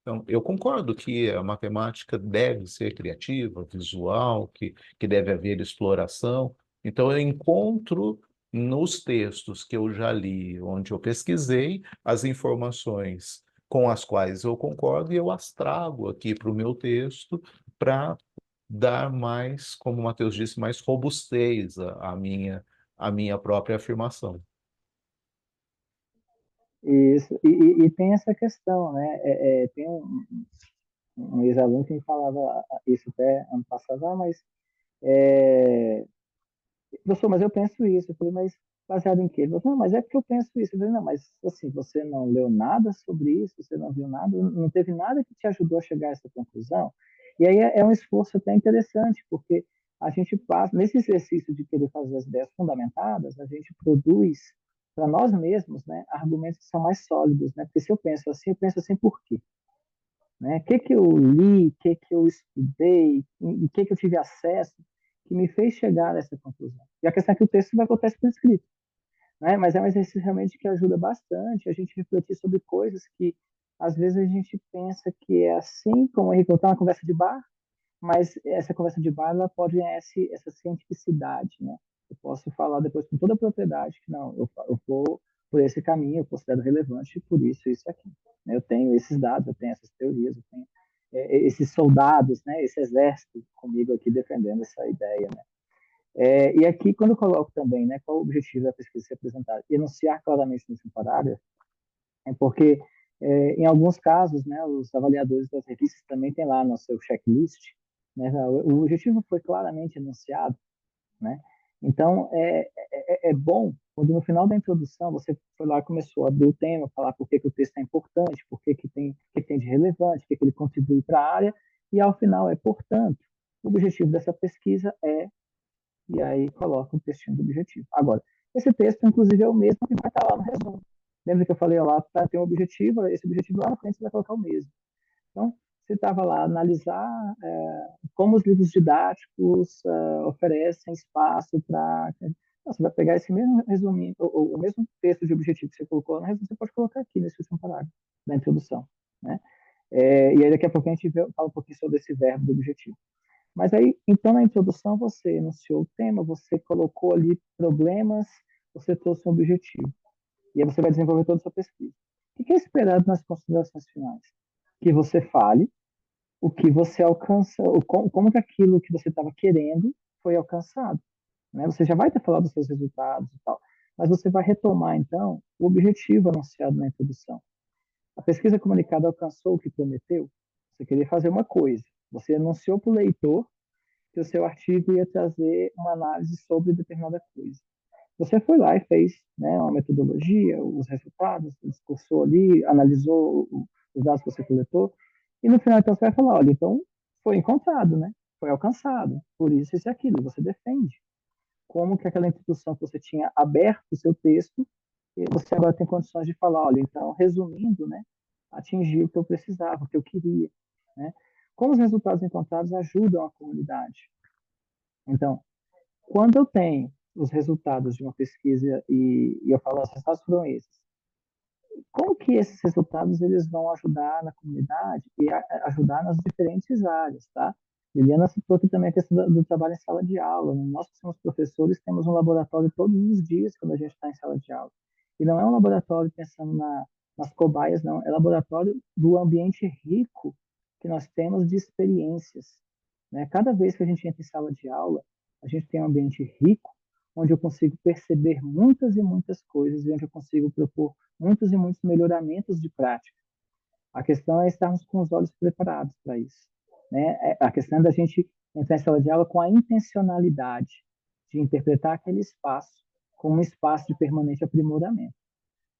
Então, eu concordo que a matemática deve ser criativa, visual, que deve haver exploração. Então, eu encontro nos textos que eu já li, onde eu pesquisei, as informações com as quais eu concordo e eu as trago aqui para o meu texto para dar mais, como o Matheus disse, mais robustez à minha própria afirmação.
Isso. E tem essa questão, né? Tem um ex-aluno que me falava isso até ano passado, mas é, professor, mas eu penso isso. Eu falei, mas baseado em quê? Ele falou, não, mas é porque eu penso isso. Eu falei, não, mas assim, você não leu nada sobre isso, você não viu nada, não teve nada que te ajudou a chegar a essa conclusão. E aí é um esforço até interessante, porque a gente passa, nesse exercício de querer fazer as ideias fundamentadas, a gente produz para nós mesmos, né, argumentos que são mais sólidos, né? Porque se eu penso assim por quê? né? O que que eu li, o que que eu estudei, e o que que eu tive acesso que me fez chegar a essa conclusão. E a questão é que o texto vai voltar por escrito, né? Mas é um exercício realmente que ajuda bastante a gente refletir sobre coisas que às vezes a gente pensa que é assim, como o Henrique está na conversa de bar, mas essa conversa de bar ela pode ganhar essa cientificidade, né? Eu posso falar depois com toda a propriedade que não, eu vou por esse caminho, eu considero relevante por isso, isso e aquilo. Né? Eu tenho esses dados, eu tenho essas teorias, eu tenho esses soldados, né? Esse exército comigo aqui defendendo essa ideia, né? E aqui, quando eu coloco também, né, qual o objetivo da pesquisa ser apresentada, enunciar claramente no parágrafo, é porque, em alguns casos, né, os avaliadores das revistas também têm lá no seu checklist, né, o objetivo foi claramente enunciado, né? Então, é bom quando no final da introdução você foi lá e começou a abrir o tema, falar por que, que o texto é importante, por que, que tem de relevante, por que, que ele contribui para a área, e ao final é, portanto, o objetivo dessa pesquisa é, e aí coloca um textinho do objetivo. Agora, esse texto, inclusive, é o mesmo que vai estar lá no resumo. Lembra que eu falei lá, tá, tem um objetivo, esse objetivo lá na frente você vai colocar o mesmo. Então, você estava lá analisar como os livros didáticos oferecem espaço para. Você vai pegar esse mesmo resuminho, o mesmo texto de objetivo que você colocou no resumo, você pode colocar aqui nesse último parágrafo da introdução, né? E aí daqui a pouco a gente fala um pouquinho sobre esse verbo do objetivo. Mas aí, então, na introdução, você enunciou o tema, você colocou ali problemas, você trouxe um objetivo. E aí você vai desenvolver toda a sua pesquisa. O que é esperado nas considerações finais? Que você fale o que você alcança, como que aquilo que você estava querendo foi alcançado. Né? Você já vai ter falado dos seus resultados e tal, mas você vai retomar, então, o objetivo anunciado na introdução. A pesquisa comunicada alcançou o que prometeu? Você queria fazer uma coisa. Você anunciou para o leitor que o seu artigo ia trazer uma análise sobre determinada coisa. Você foi lá e fez, né, uma metodologia, os resultados, discursou ali, analisou os dados que você coletou, e no final então você vai falar, olha, então foi encontrado, né? Foi alcançado, por isso e aquilo, você defende. Como que aquela introdução que você tinha aberto o seu texto, e você agora tem condições de falar, olha, então, resumindo, né, atingi o que eu precisava, o que eu queria, né? Como os resultados encontrados ajudam a comunidade? Então, quando eu tenho os resultados de uma pesquisa e eu falo, os resultados foram esses, como que esses resultados eles vão ajudar na comunidade e ajudar nas diferentes áreas, tá? Liliana citou aqui também a questão do trabalho em sala de aula, né? Nós que somos professores temos um laboratório todos os dias quando a gente está em sala de aula. E não é um laboratório pensando nas cobaias, não. É laboratório do ambiente rico que nós temos de experiências, né? Cada vez que a gente entra em sala de aula, a gente tem um ambiente rico, onde eu consigo perceber muitas e muitas coisas e onde eu consigo propor muitos e muitos melhoramentos de prática. A questão é estarmos com os olhos preparados para isso. Né? A questão é da gente entrar em sala de aula com a intencionalidade de interpretar aquele espaço como um espaço de permanente aprimoramento.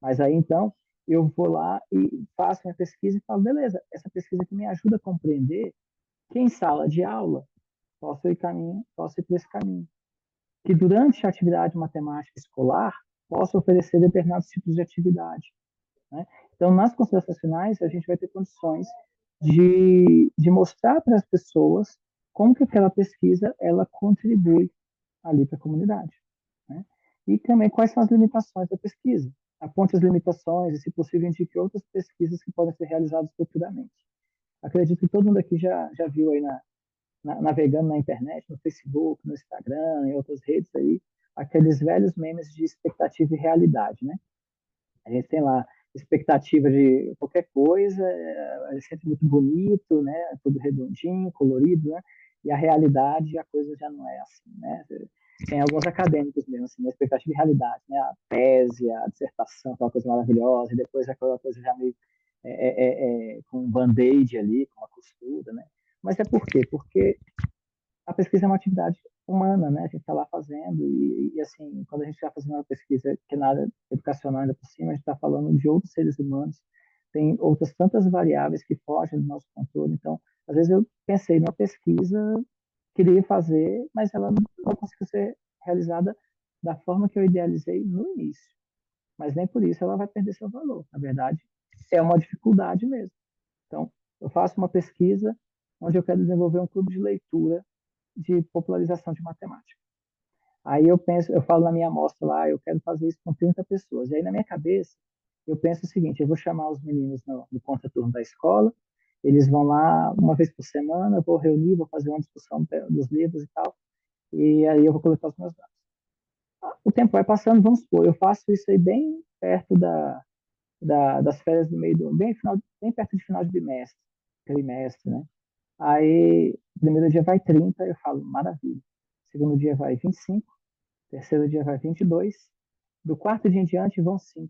Mas aí, então, eu vou lá e faço minha pesquisa e falo, beleza, essa pesquisa aqui me ajuda a compreender que em sala de aula posso ir por esse caminho. Que durante a atividade matemática escolar, posso oferecer determinados tipos de atividade. Né? Então, nas considerações finais, a gente vai ter condições de mostrar para as pessoas como que aquela pesquisa ela contribui ali para a comunidade. Né? E também quais são as limitações da pesquisa. Aponte as limitações e, se possível, indique outras pesquisas que podem ser realizadas futuramente. Acredito que todo mundo aqui já viu aí navegando na internet, no Facebook, no Instagram, em outras redes aí, aqueles velhos memes de expectativa e realidade, né? A gente tem lá expectativa de qualquer coisa, é sempre muito bonito, né? Tudo redondinho, colorido, né? E a realidade, a coisa já não é assim, né? Tem alguns acadêmicos mesmo, assim, a expectativa e realidade, né? A tese, a dissertação, aquela coisa maravilhosa, e depois aquela coisa já meio com um band-aid ali, com uma costura, né? Mas é por quê? Porque a pesquisa é uma atividade humana, né? A gente está lá fazendo assim, quando a gente está fazendo uma pesquisa que é na área educacional ainda por cima, a gente está falando de outros seres humanos, tem outras tantas variáveis que fogem do nosso controle. Então, às vezes eu pensei numa pesquisa, queria fazer, mas ela não conseguiu ser realizada da forma que eu idealizei no início. Mas nem por isso ela vai perder seu valor. Na verdade, é uma dificuldade mesmo. Então, Eu faço uma pesquisa onde eu quero desenvolver um clube de leitura de popularização de matemática. Aí eu penso, eu falo na minha amostra lá, eu quero fazer isso com 30 pessoas. E aí na minha cabeça, eu penso o seguinte, eu vou chamar os meninos no contraturno da escola, eles vão lá uma vez por semana, eu vou reunir, vou fazer uma discussão dos livros e tal, e aí eu vou coletar os meus dados. O tempo vai passando, vamos supor, eu faço isso aí bem perto das férias do meio do, bem perto de final de bimestre, trimestre, né? Aí, primeiro dia vai 30, eu falo, maravilha. Segundo dia vai 25, terceiro dia vai 22, do quarto dia em diante vão 5,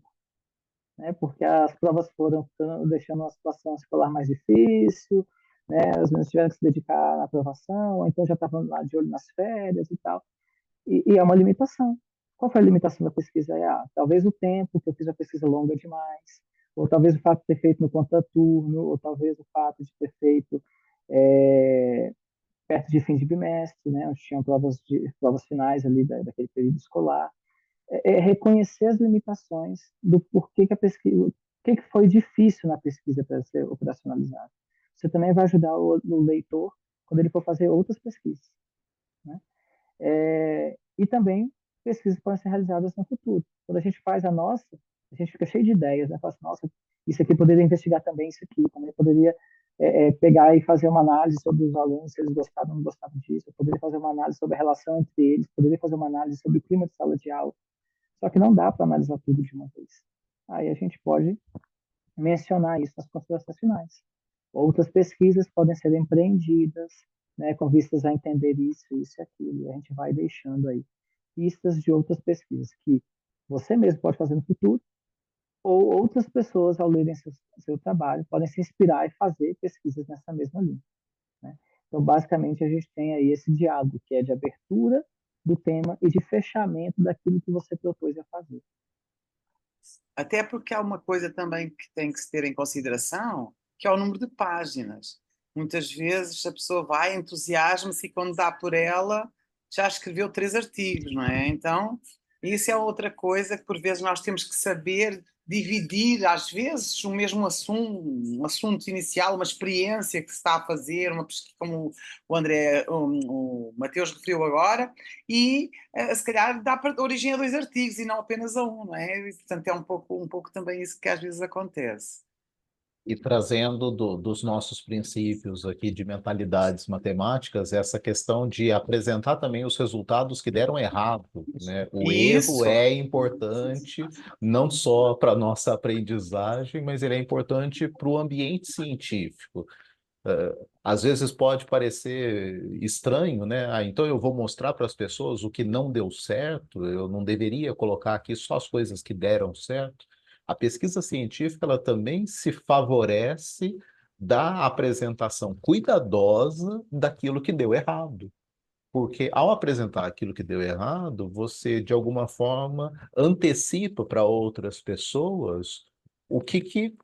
né? Porque as provas foram deixando a situação escolar mais difícil, né? Os meninos tiveram que se dedicar à aprovação, então já estavam lá de olho nas férias e tal. E é uma limitação. Qual foi a limitação da pesquisa? Talvez o tempo, que eu fiz a pesquisa longa demais, ou talvez o fato de ter feito no contraturno, ou talvez o fato de ter feito é, perto de fim de bimestre, né, onde tinham provas finais ali daquele período escolar. Reconhecer as limitações do porquê que a pesquisa, o que foi difícil na pesquisa para ser operacionalizada. Você também vai ajudar o leitor quando ele for fazer outras pesquisas, né? E também pesquisas podem ser realizadas no futuro. Quando a gente faz a nossa, a gente fica cheio de ideias, né? Fala assim, nossa, isso aqui poderia investigar também isso aqui, também poderia pegar e fazer uma análise sobre os alunos, se eles gostaram ou não gostaram disso, eu poderia fazer uma análise sobre a relação entre eles, poderia fazer uma análise sobre o clima de sala de aula, só que não dá para analisar tudo de uma vez. Aí a gente pode mencionar isso nas considerações finais. Outras pesquisas podem ser empreendidas, né, com vistas a entender isso e aquilo, e a gente vai deixando aí pistas de outras pesquisas que você mesmo pode fazer no futuro, ou outras pessoas, ao lerem seu trabalho, podem se inspirar e fazer pesquisas nessa mesma linha, né? Então, basicamente, a gente tem aí esse diálogo, que é de abertura do tema e de fechamento daquilo que você propôs a fazer.
Até porque há uma coisa também que tem que se ter em consideração, que é o número de páginas. Muitas vezes a pessoa vai, entusiasma-se e quando dá por ela já escreveu 3 artigos, não é? Então, isso é outra coisa que por vezes nós temos que saber dividir, às vezes, o mesmo assunto, um assunto inicial, uma experiência que se está a fazer, uma pesquisa, como o André, o Mateus referiu agora, e se calhar dá para origem a 2 artigos e não apenas a um, não é? E, portanto, é um pouco também isso que às vezes acontece.
E trazendo dos nossos princípios aqui de mentalidades matemáticas, essa questão de apresentar também os resultados que deram errado, né? O erro
Isso,
é importante não só para a nossa aprendizagem, mas ele é importante para o ambiente científico. Às vezes pode parecer estranho, né? Então eu vou mostrar para as pessoas o que não deu certo, eu não deveria colocar aqui só as coisas que deram certo. A pesquisa científica, ela também se favorece da apresentação cuidadosa daquilo que deu errado. Porque ao apresentar aquilo que deu errado, você, de alguma forma, antecipa para outras pessoas o que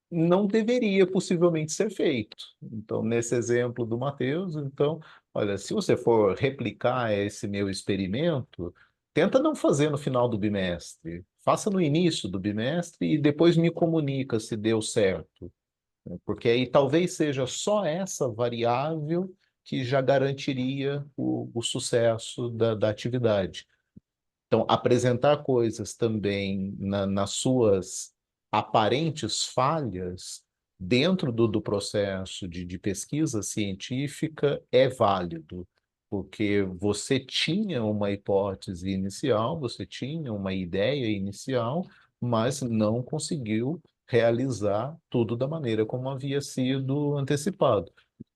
não deveria possivelmente ser feito. Então, nesse exemplo do Matheus, então, olha, se você for replicar esse meu experimento, tenta não fazer no final do bimestre. Faça no início do bimestre e depois me comunica se deu certo, né? Porque aí talvez seja só essa variável que já garantiria o sucesso da atividade. Então, apresentar coisas também nas suas aparentes falhas dentro do processo de pesquisa científica é válido, porque você tinha uma hipótese inicial, você tinha uma ideia inicial, mas não conseguiu realizar tudo da maneira como havia sido antecipado.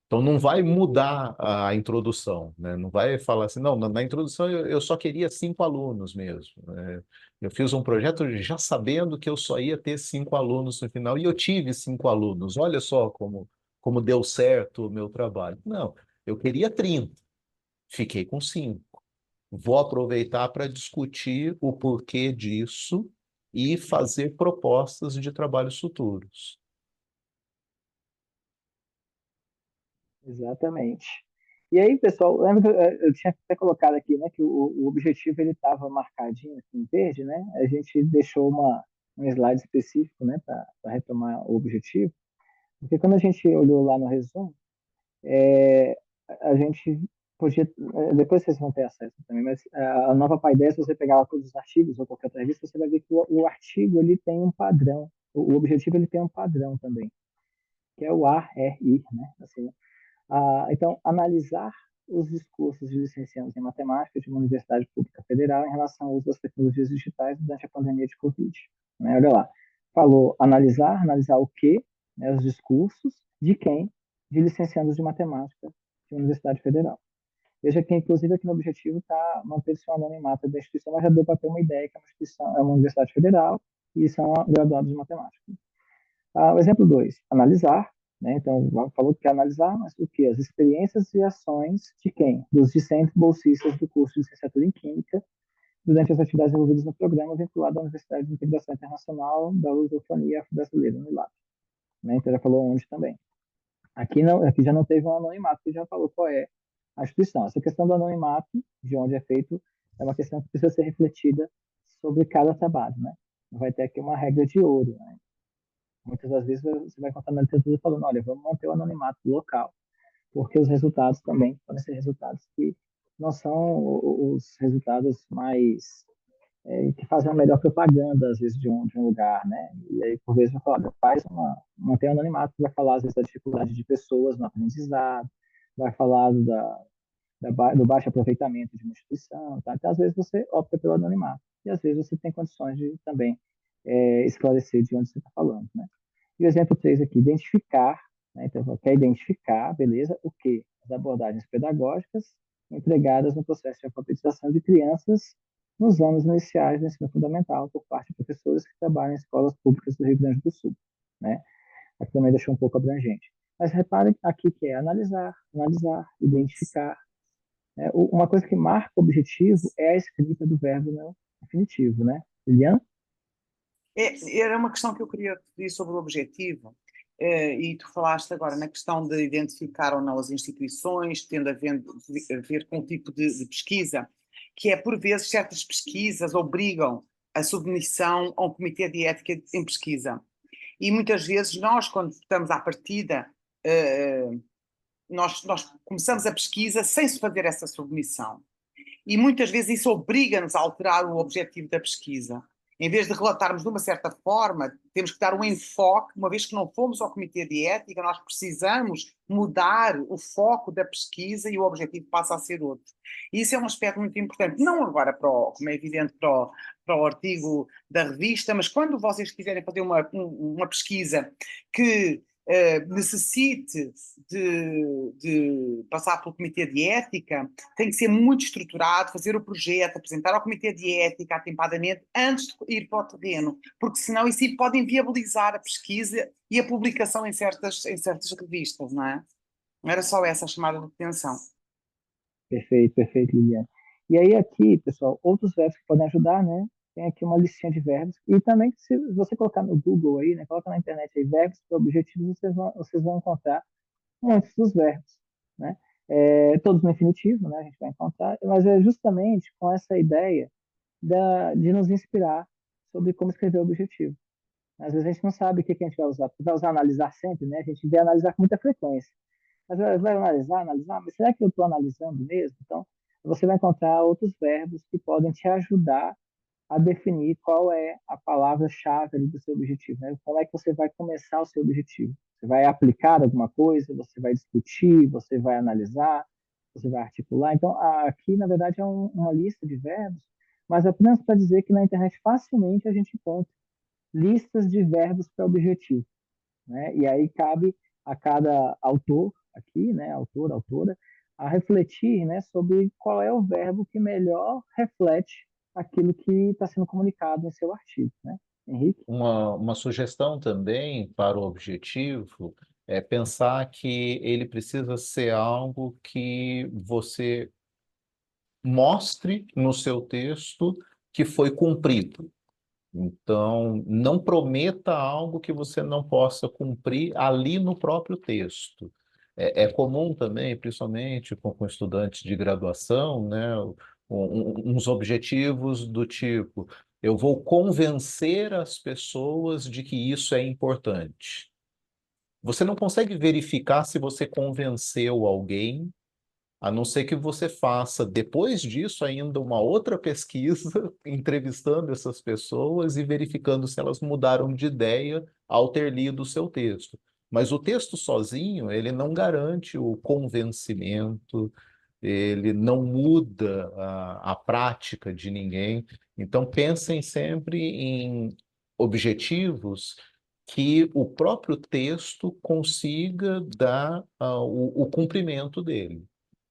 Então não vai mudar a introdução, né? Não vai falar assim, não, na introdução eu só queria 5 alunos mesmo, né? Eu fiz um projeto já sabendo que eu só ia ter 5 alunos no final e eu tive 5 alunos. Olha só como deu certo o meu trabalho. Não, eu queria 30, fiquei com 5. Vou aproveitar para discutir o porquê disso e fazer propostas de trabalhos futuros.
Exatamente. E aí, pessoal, lembra que eu tinha até colocado aqui, né, que o objetivo ele estava marcadinho aqui em verde, né? A gente deixou um slide específico, né, para retomar o objetivo. Porque quando a gente olhou lá no resumo, é, a gente podia, depois vocês vão ter acesso também, mas a nova PyDia, se você pegar lá todos os artigos ou qualquer outra revista, você vai ver que o artigo ele tem um padrão, o objetivo ele tem um padrão também, que é o AR, I, né? Assim, então, analisar os discursos de licenciados em matemática de uma universidade pública federal em relação ao uso das tecnologias digitais durante a pandemia de Covid. Né? Olha lá, falou analisar o quê? Né, os discursos de quem? De licenciados de matemática de uma universidade federal. Veja que, inclusive, aqui no objetivo está manter-se o anonimato da instituição, mas já deu para ter uma ideia que é uma instituição, é uma universidade federal e são graduados de matemática. O exemplo 2, analisar, né? Então, falou que quer analisar, mas o que? As experiências e ações de quem? Dos discentes bolsistas do curso de licenciatura em Química, durante as atividades envolvidas no programa vinculado à Universidade de Integração Internacional da Lusofonia Afro-Brasileira, UNILAB. Né? Então, já falou onde também. Aqui, não, aqui já não teve um anonimato, que já falou qual é a instituição. Essa questão do anonimato, de onde é feito, é uma questão que precisa ser refletida sobre cada trabalho, né? Não vai ter aqui uma regra de ouro, né? Muitas das vezes você vai contar na literatura falando, olha, vamos manter o anonimato local, porque os resultados também podem ser resultados que não são os resultados mais que fazem a melhor propaganda, às vezes, de um lugar, né? E aí, por vezes, vai falar, olha, mantém o anonimato, vai falar, às vezes, da dificuldade de pessoas no aprendizado, vai falar do baixo aproveitamento de uma instituição, tá? Então, às vezes, você opta pelo anonimato, e às vezes você tem condições de também esclarecer de onde você está falando, né? E o exemplo 3 aqui, identificar, né? Então, quer identificar, beleza, o que? As abordagens pedagógicas empregadas no processo de alfabetização de crianças nos anos iniciais do ensino fundamental por parte de professores que trabalham em escolas públicas do Rio Grande do Sul, né? Aqui também deixou um pouco abrangente. Mas repare aqui que é analisar, identificar. Né? Uma coisa que marca o objetivo é a escrita do verbo no infinitivo, né? Lilian?
Era uma questão que eu queria pedir sobre o objetivo, e tu falaste agora na questão de identificar ou não as instituições, tendo a ver com o tipo de pesquisa, que é, por vezes, certas pesquisas obrigam a submissão a um comitê de ética em pesquisa. E muitas vezes nós, quando estamos à partida, eh, nós começamos a pesquisa sem se fazer essa submissão. E muitas vezes isso obriga-nos a alterar o objetivo da pesquisa. Em vez de relatarmos de uma certa forma, temos que dar um enfoque, uma vez que não fomos ao Comitê de Ética, nós precisamos mudar o foco da pesquisa e o objetivo passa a ser outro. E isso é um aspecto muito importante, não agora, como é evidente, para o artigo da revista, mas quando vocês quiserem fazer uma pesquisa que necessite de passar pelo Comitê de Ética, tem que ser muito estruturado, fazer o projeto, apresentar ao Comitê de Ética atempadamente antes de ir para o terreno, porque senão isso pode inviabilizar a pesquisa e a publicação em certas revistas, não é? Não era só essa a chamada de atenção.
Perfeito, perfeito, Lilian. E aí aqui, pessoal, outros verbos que podem ajudar, né? Tem aqui uma listinha de verbos. E também, se você colocar no Google aí, né? Coloca na internet aí, verbos para objetivos, vocês vão encontrar muitos dos verbos, né? Todos no infinitivo, né? A gente vai encontrar, mas é justamente com essa ideia de nos inspirar sobre como escrever o objetivo. Às vezes a gente não sabe o que a gente vai usar, porque vai usar analisar sempre, né? A gente vê analisar com muita frequência. Mas vai analisar, mas será que eu estou analisando mesmo? Então, você vai encontrar outros verbos que podem te ajudar a definir qual é a palavra-chave do seu objetivo, né? Como é que você vai começar o seu objetivo? Você vai aplicar alguma coisa, você vai discutir, você vai analisar, você vai articular. Então, aqui, na verdade, é uma lista de verbos, mas apenas para dizer que na internet facilmente a gente encontra listas de verbos para objetivo, né? E aí cabe a cada autor aqui, né, autor, autora, a refletir, né, sobre qual é o verbo que melhor reflete aquilo que está sendo comunicado em seu artigo, né? Henrique?
Uma sugestão também para o objetivo é pensar que ele precisa ser algo que você mostre no seu texto que foi cumprido. Então, não prometa algo que você não possa cumprir ali no próprio texto. É comum também, principalmente com estudantes de graduação, né, uns objetivos do tipo: eu vou convencer as pessoas de que isso é importante. Você não consegue verificar se você convenceu alguém, a não ser que você faça, depois disso, ainda uma outra pesquisa, entrevistando essas pessoas e verificando se elas mudaram de ideia ao ter lido o seu texto. Mas o texto sozinho, ele não garante o convencimento, ele não muda a prática de ninguém. Então, pensem sempre em objetivos que o próprio texto consiga dar o cumprimento dele.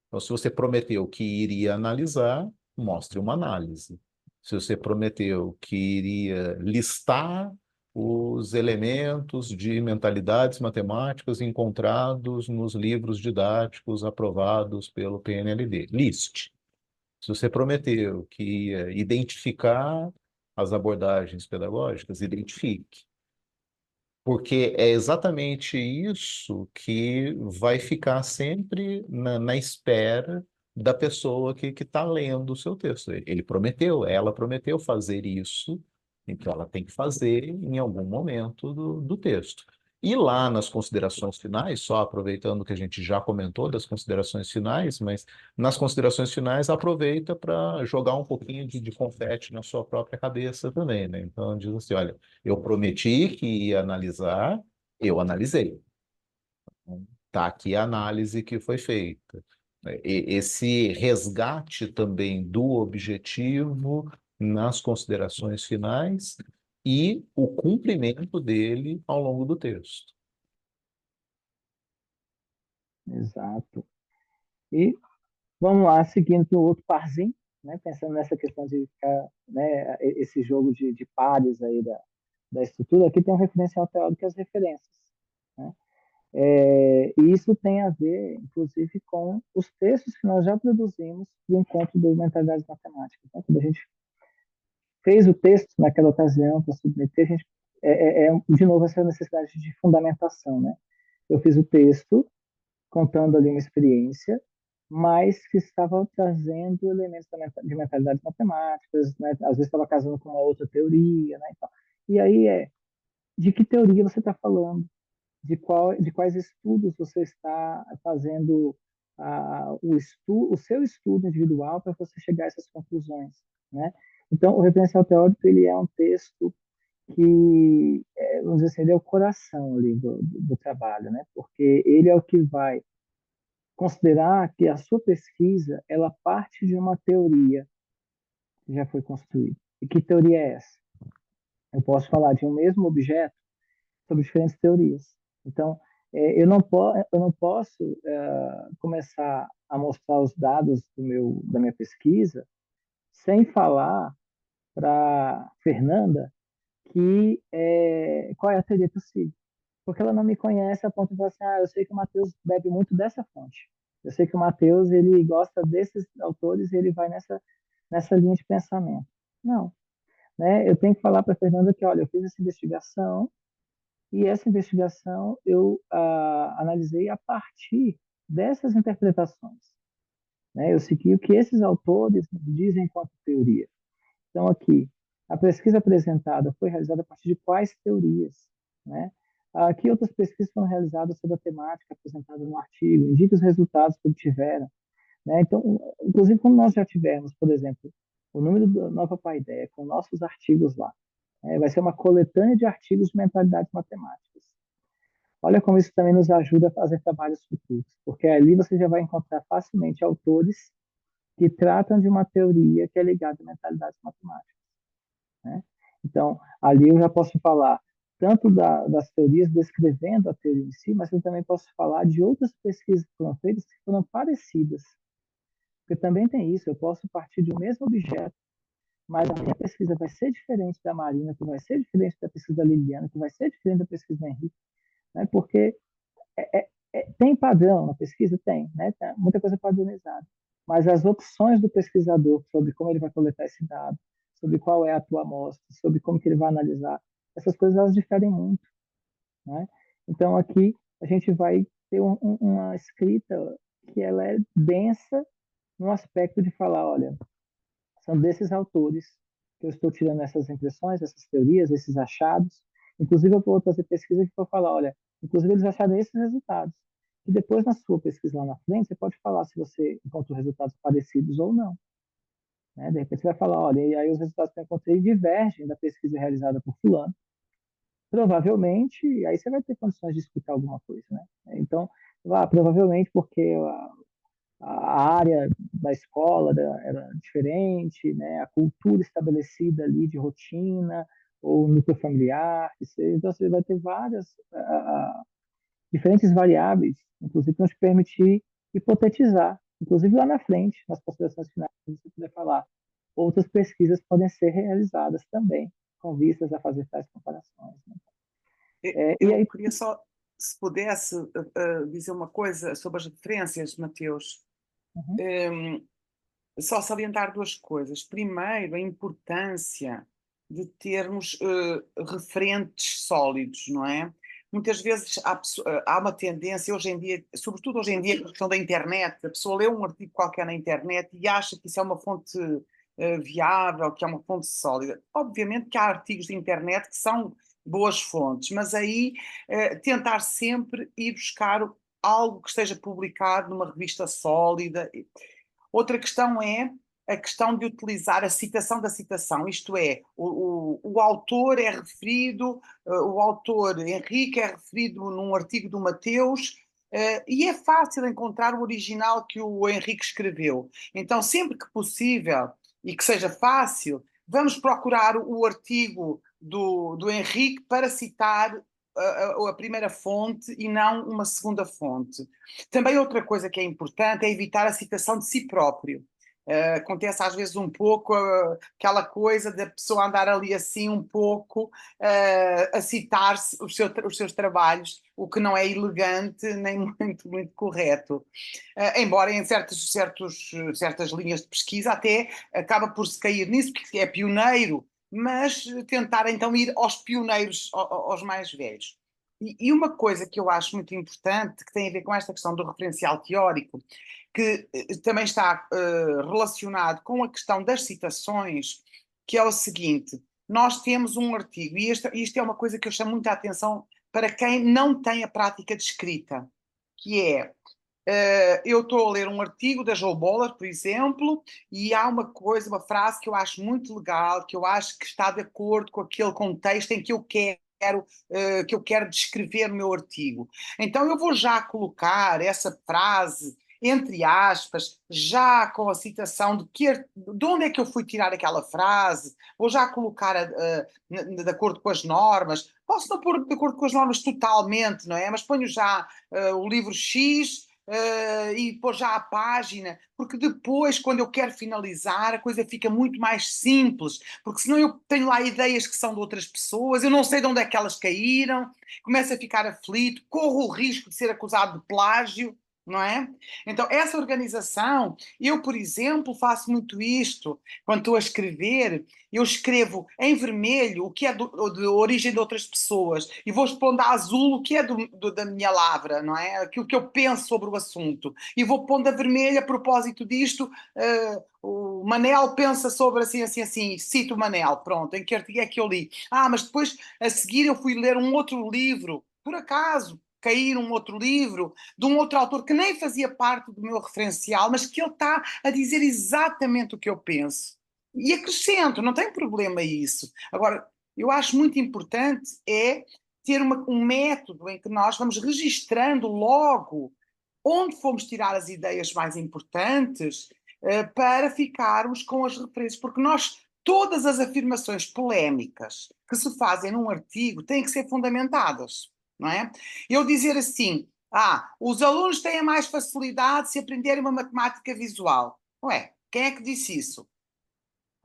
Então, se você prometeu que iria analisar, mostre uma análise. Se você prometeu que iria listar os elementos de mentalidades matemáticas encontrados nos livros didáticos aprovados pelo PNLD, liste. Se você prometeu que ia identificar as abordagens pedagógicas, identifique. Porque é exatamente isso que vai ficar sempre na espera da pessoa que está lendo o seu texto. Ele prometeu, ela prometeu fazer isso, então ela tem que fazer em algum momento do texto. E lá nas considerações finais, só aproveitando que a gente já comentou das considerações finais, mas nas considerações finais aproveita para jogar um pouquinho de confete na sua própria cabeça também, né? Então diz assim, olha, eu prometi que ia analisar, eu analisei. Está aqui a análise que foi feita. Esse resgate também do objetivo nas considerações finais e o cumprimento dele ao longo do texto.
Exato. E vamos lá, seguindo para o outro parzinho, né? Pensando nessa questão de ficar, né, esse jogo de pares aí da estrutura, aqui tem um referencial teórico e as referências, né? E isso tem a ver, inclusive, com os textos que nós já produzimos do encontro das mentalidades matemáticas, né? Quando a gente fez o texto naquela ocasião para submeter, a gente, de novo, essa necessidade de fundamentação, né? Eu fiz o texto contando ali uma experiência, mas que estava trazendo elementos de mentalidades matemáticas, né? Às vezes estava casando com uma outra teoria, né? E aí de que teoria você está falando? De quais estudos você está fazendo o seu estudo individual para você chegar a essas conclusões, né? Então, o referencial teórico ele é um texto que, vamos dizer assim, ele é o coração ali do trabalho, né? Porque ele é o que vai considerar que a sua pesquisa ela parte de uma teoria que já foi construída. E que teoria é essa? Eu posso falar de um mesmo objeto sobre diferentes teorias. Então, eu não posso começar a mostrar os dados da minha pesquisa sem falar para Fernanda qual é a teoria possível. Porque ela não me conhece a ponto de falar assim, eu sei que o Matheus bebe muito dessa fonte. Eu sei que o Matheus ele gosta desses autores e ele vai nessa linha de pensamento. Não, né? Eu tenho que falar para a Fernanda que, olha, eu fiz essa investigação e essa investigação eu analisei a partir dessas interpretações, né? Eu segui o que esses autores dizem enquanto teoria. Então, aqui, a pesquisa apresentada foi realizada a partir de quais teorias, né? Aqui, outras pesquisas foram realizadas sobre a temática apresentada no artigo, indique os resultados que obtiveram, né? Então, inclusive, quando nós já tivermos, por exemplo, o número da Nova Paideia com nossos artigos lá, vai ser uma coletânea de artigos de mentalidades matemáticas. Olha como isso também nos ajuda a fazer trabalhos futuros, porque ali você já vai encontrar facilmente autores que tratam de uma teoria que é ligada a mentalidades matemáticas, né? Então, ali eu já posso falar tanto das teorias descrevendo a teoria em si, mas eu também posso falar de outras pesquisas que foram feitas que foram parecidas. Porque também tem isso, eu posso partir de um mesmo objeto, mas a minha pesquisa vai ser diferente da Marina, que vai ser diferente da pesquisa da Liliana, que vai ser diferente da pesquisa do Henrique, né? Porque tem padrão na pesquisa? Tem, né? Tem muita coisa padronizada. Mas as opções do pesquisador sobre como ele vai coletar esse dado, sobre qual é a tua amostra, sobre como que ele vai analisar, essas coisas elas diferem muito, né? Então aqui a gente vai ter uma escrita que ela é densa no aspecto de falar, olha, são desses autores que eu estou tirando essas impressões, essas teorias, esses achados. Inclusive eu vou fazer pesquisa que vou falar, olha, Inclusive, eles acharam esses resultados. E depois, na sua pesquisa lá na frente, você pode falar se você encontrou resultados parecidos ou não. Né? De repente, você vai falar, olha, e aí os resultados que eu encontrei divergem da pesquisa realizada por fulano. Provavelmente, aí você vai ter condições de explicar alguma coisa, né? Então, provavelmente porque a área da escola era diferente, né? A cultura estabelecida ali de rotina, ou núcleo familiar, então você vai ter várias diferentes variáveis, inclusive para nos permitir hipotetizar, inclusive lá na frente, nas considerações finais, se você puder falar. Outras pesquisas podem ser realizadas também, com vistas a fazer tais comparações. Né? E
Eu
aí,
queria só, se pudesse, dizer uma coisa sobre as referências, Mateus.
uhum,
Um, Só salientar duas coisas. Primeiro, a importância de termos referentes sólidos, não é? Muitas vezes há uma tendência, hoje em dia, sobretudo hoje em dia, com a questão da internet, a pessoa lê um artigo qualquer na internet e acha que isso é uma fonte viável, que é uma fonte sólida. Obviamente que há artigos de internet que são boas fontes, mas aí tentar sempre ir buscar algo que esteja publicado numa revista sólida. Outra questão é a questão de utilizar a citação da citação, isto é, o autor é referido, o autor Henrique é referido num artigo do Mateus, e é fácil encontrar o original que o Henrique escreveu. Então, sempre que possível e que seja fácil, vamos procurar o artigo do Henrique para citar a primeira fonte e não uma segunda fonte. Também outra coisa que é importante é evitar a citação de si próprio. Acontece às vezes um pouco aquela coisa da pessoa andar ali assim um pouco a citar os seus trabalhos, o que não é elegante nem muito correto. Embora em certas linhas de pesquisa até acaba por se cair nisso, porque é pioneiro, mas tentar então ir aos pioneiros, aos mais velhos. E uma coisa que eu acho muito importante, que tem a ver com esta questão do referencial teórico, que também está relacionado com a questão das citações, que é o seguinte: nós temos um artigo, e isto é uma coisa que eu chamo muita atenção para quem não tem a prática de escrita, que é eu estou a ler um artigo da Joe Boller, por exemplo, e há uma coisa, uma frase que eu acho muito legal, que eu acho que está de acordo com aquele contexto em que eu quero descrever no meu artigo. Então eu vou já colocar essa frase entre aspas, já com a citação de onde é que eu fui tirar aquela frase, vou já colocar de acordo com as normas, posso não pôr de acordo com as normas totalmente, não é? Mas ponho já o livro X e pôr já a página, porque depois, quando eu quero finalizar, a coisa fica muito mais simples, porque senão eu tenho lá ideias que são de outras pessoas, eu não sei de onde é que elas caíram, começo a ficar aflito, corro o risco de ser acusado de plágio, não é? Então, essa organização, eu, por exemplo, faço muito isto. Quando estou a escrever, eu escrevo em vermelho o que é de origem de outras pessoas e vou pondo a azul o que é da minha lavra, não é? Aquilo que eu penso sobre o assunto. E vou pondo a vermelho a propósito disto. O Manel pensa sobre assim, assim, assim, cito o Manel, pronto, em que artigo é que eu li? Mas depois, a seguir, eu fui ler um outro livro, por acaso, cair um outro livro de um outro autor que nem fazia parte do meu referencial, mas que ele está a dizer exatamente o que eu penso. E acrescento, não tem problema isso. Agora, eu acho muito importante é ter um método em que nós vamos registrando logo onde fomos tirar as ideias mais importantes para ficarmos com as referências, porque todas as afirmações polémicas que se fazem num artigo têm que ser fundamentadas, não é? Eu dizer assim, os alunos têm mais facilidade se aprenderem uma matemática visual. Ué, quem é que disse isso?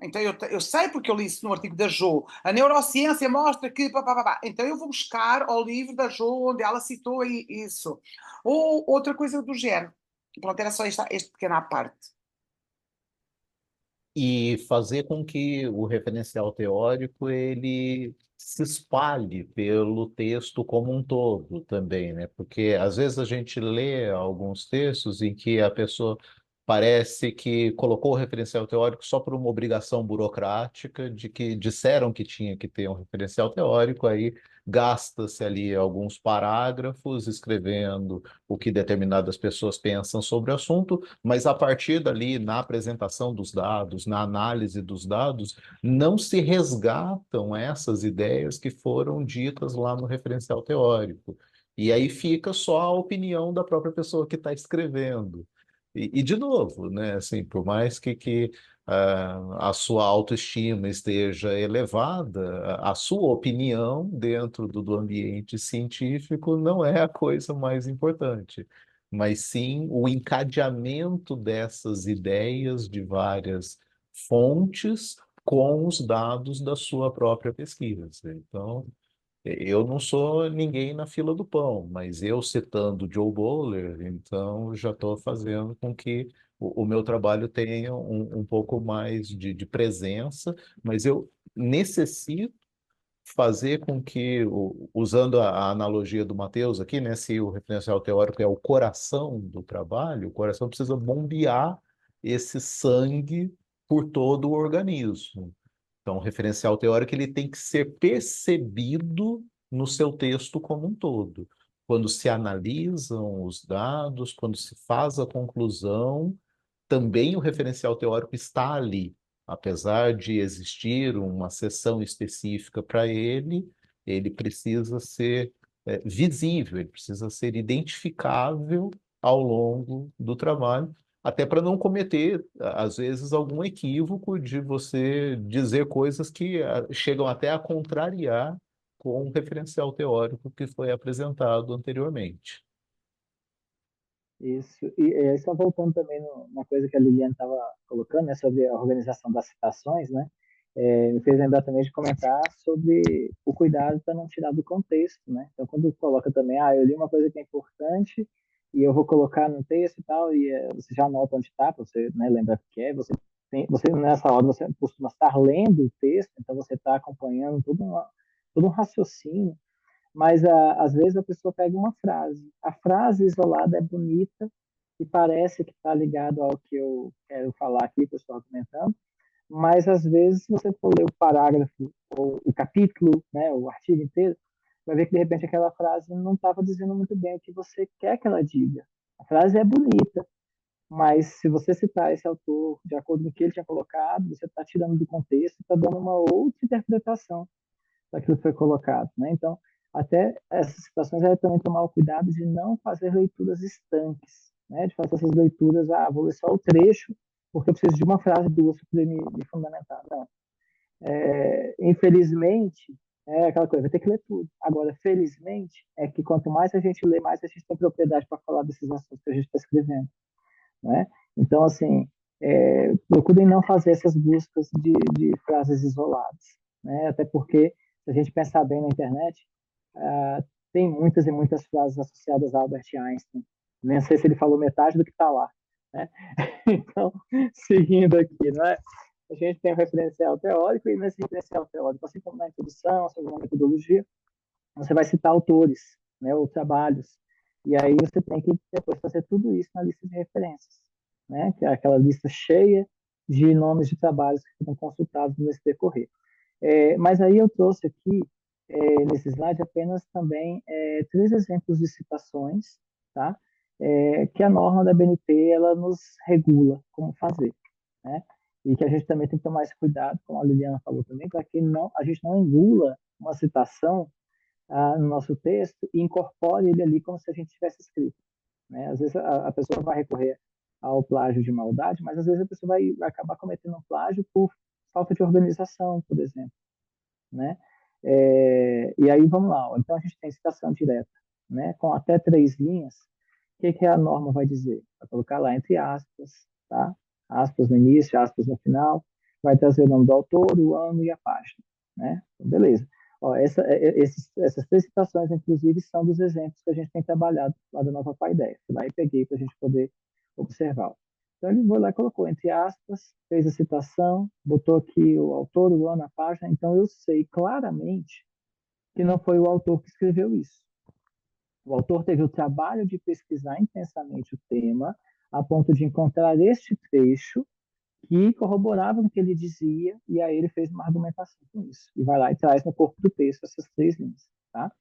Então eu sei porque eu li isso no artigo da Jo. A neurociência mostra que. Pá, pá, pá, pá. Então eu vou buscar ao livro da Jo onde ela citou isso. Ou outra coisa do género. Pronto, era só este pequeno à parte.
E fazer com que o referencial teórico ele se espalhe pelo texto como um todo também, né? Porque às vezes a gente lê alguns textos em que a pessoa parece que colocou o referencial teórico só por uma obrigação burocrática de que disseram que tinha que ter um referencial teórico, aí gasta-se ali alguns parágrafos escrevendo o que determinadas pessoas pensam sobre o assunto, mas a partir dali, na apresentação dos dados, na análise dos dados, não se resgatam essas ideias que foram ditas lá no referencial teórico. E aí fica só a opinião da própria pessoa que está escrevendo. De novo, né, assim, por mais que a sua autoestima esteja elevada, a sua opinião dentro do ambiente científico não é a coisa mais importante, mas sim o encadeamento dessas ideias de várias fontes com os dados da sua própria pesquisa. Então, eu não sou ninguém na fila do pão, mas eu citando Joe Bowler, então já estou fazendo com que o meu trabalho tenha um pouco mais de presença, mas eu necessito fazer com que, usando a analogia do Matheus aqui, né, se o referencial teórico é o coração do trabalho, o coração precisa bombear esse sangue por todo o organismo. Então, o referencial teórico ele tem que ser percebido no seu texto como um todo. Quando se analisam os dados, quando se faz a conclusão, também o referencial teórico está ali. Apesar de existir uma seção específica para ele, ele precisa ser visível, ele precisa ser identificável ao longo do trabalho, até para não cometer, às vezes, algum equívoco de você dizer coisas que chegam até a contrariar com o referencial teórico que foi apresentado anteriormente.
Isso. E só voltando também numa coisa que a Liliane estava colocando, né, sobre a organização das citações, né, me fez lembrar também de comentar sobre o cuidado para não tirar do contexto, né? Então, quando coloca também, eu li uma coisa que é importante e eu vou colocar no texto e tal, e você já anota onde está, para você, né, lembrar o que é, você nessa hora você costuma estar lendo o texto, então você está acompanhando todo um raciocínio, mas às vezes a pessoa pega uma frase. A frase isolada é bonita e parece que está ligado ao que eu quero falar aqui, que eu estou comentando, mas às vezes se você for ler o parágrafo ou o capítulo, né, o artigo inteiro, vai ver que de repente aquela frase não estava dizendo muito bem o que você quer que ela diga. A frase é bonita, mas se você citar esse autor de acordo com o que ele tinha colocado, você está tirando do contexto, está dando uma outra interpretação daquilo que foi colocado, né? Então, até essas situações é também tomar o cuidado de não fazer leituras estanques, né? De fazer essas leituras, vou ler só o trecho, porque eu preciso de uma frase, duas para poder me fundamentar. Não. Infelizmente, é aquela coisa, vai ter que ler tudo. Agora, felizmente, é que quanto mais a gente lê, mais a gente tem propriedade para falar desses assuntos que a gente está escrevendo, né? Então, assim, procurem não fazer essas buscas de frases isoladas, né? Até porque, se a gente pensar bem na internet, tem muitas e muitas frases associadas a Albert Einstein. Nem sei se ele falou metade do que está lá, né? Então, seguindo aqui, né? A gente tem o referencial teórico e nesse referencial teórico, assim como na introdução, sobre uma metodologia, você vai citar autores, né, ou trabalhos, e aí você tem que depois fazer tudo isso na lista de referências, né, que é aquela lista cheia de nomes de trabalhos que foram consultados nesse decorrer. Mas aí eu trouxe aqui, nesse slide, apenas também três exemplos de citações, tá? Que a norma da BNT ela nos regula como fazer, né? E que a gente também tem que tomar esse cuidado, como a Liliana falou também, para que a gente não engula uma citação no nosso texto e incorpore ele ali como se a gente tivesse escrito, né? Às vezes a pessoa vai recorrer ao plágio de maldade, mas às vezes a pessoa vai acabar cometendo um plágio por falta de organização, por exemplo, né? E aí vamos lá. Então a gente tem citação direta, né? Com até 3 linhas. O que a norma vai dizer? Vai colocar lá entre aspas, tá? Aspas no início, aspas no final. Vai trazer o nome do autor, o ano e a página, né? Então, beleza. Ó, essas três citações, inclusive, são dos exemplos que a gente tem trabalhado lá da Nova Paideia. Fui lá e peguei para a gente poder observar. Então ele foi lá e colocou entre aspas, fez a citação, botou aqui o autor, o ano, a página. Então eu sei claramente que não foi o autor que escreveu isso. O autor teve o trabalho de pesquisar intensamente o tema, a ponto de encontrar este trecho que corroborava com o que ele dizia, e aí ele fez uma argumentação com isso. E vai lá e traz no corpo do texto essas 3 linhas. Tá?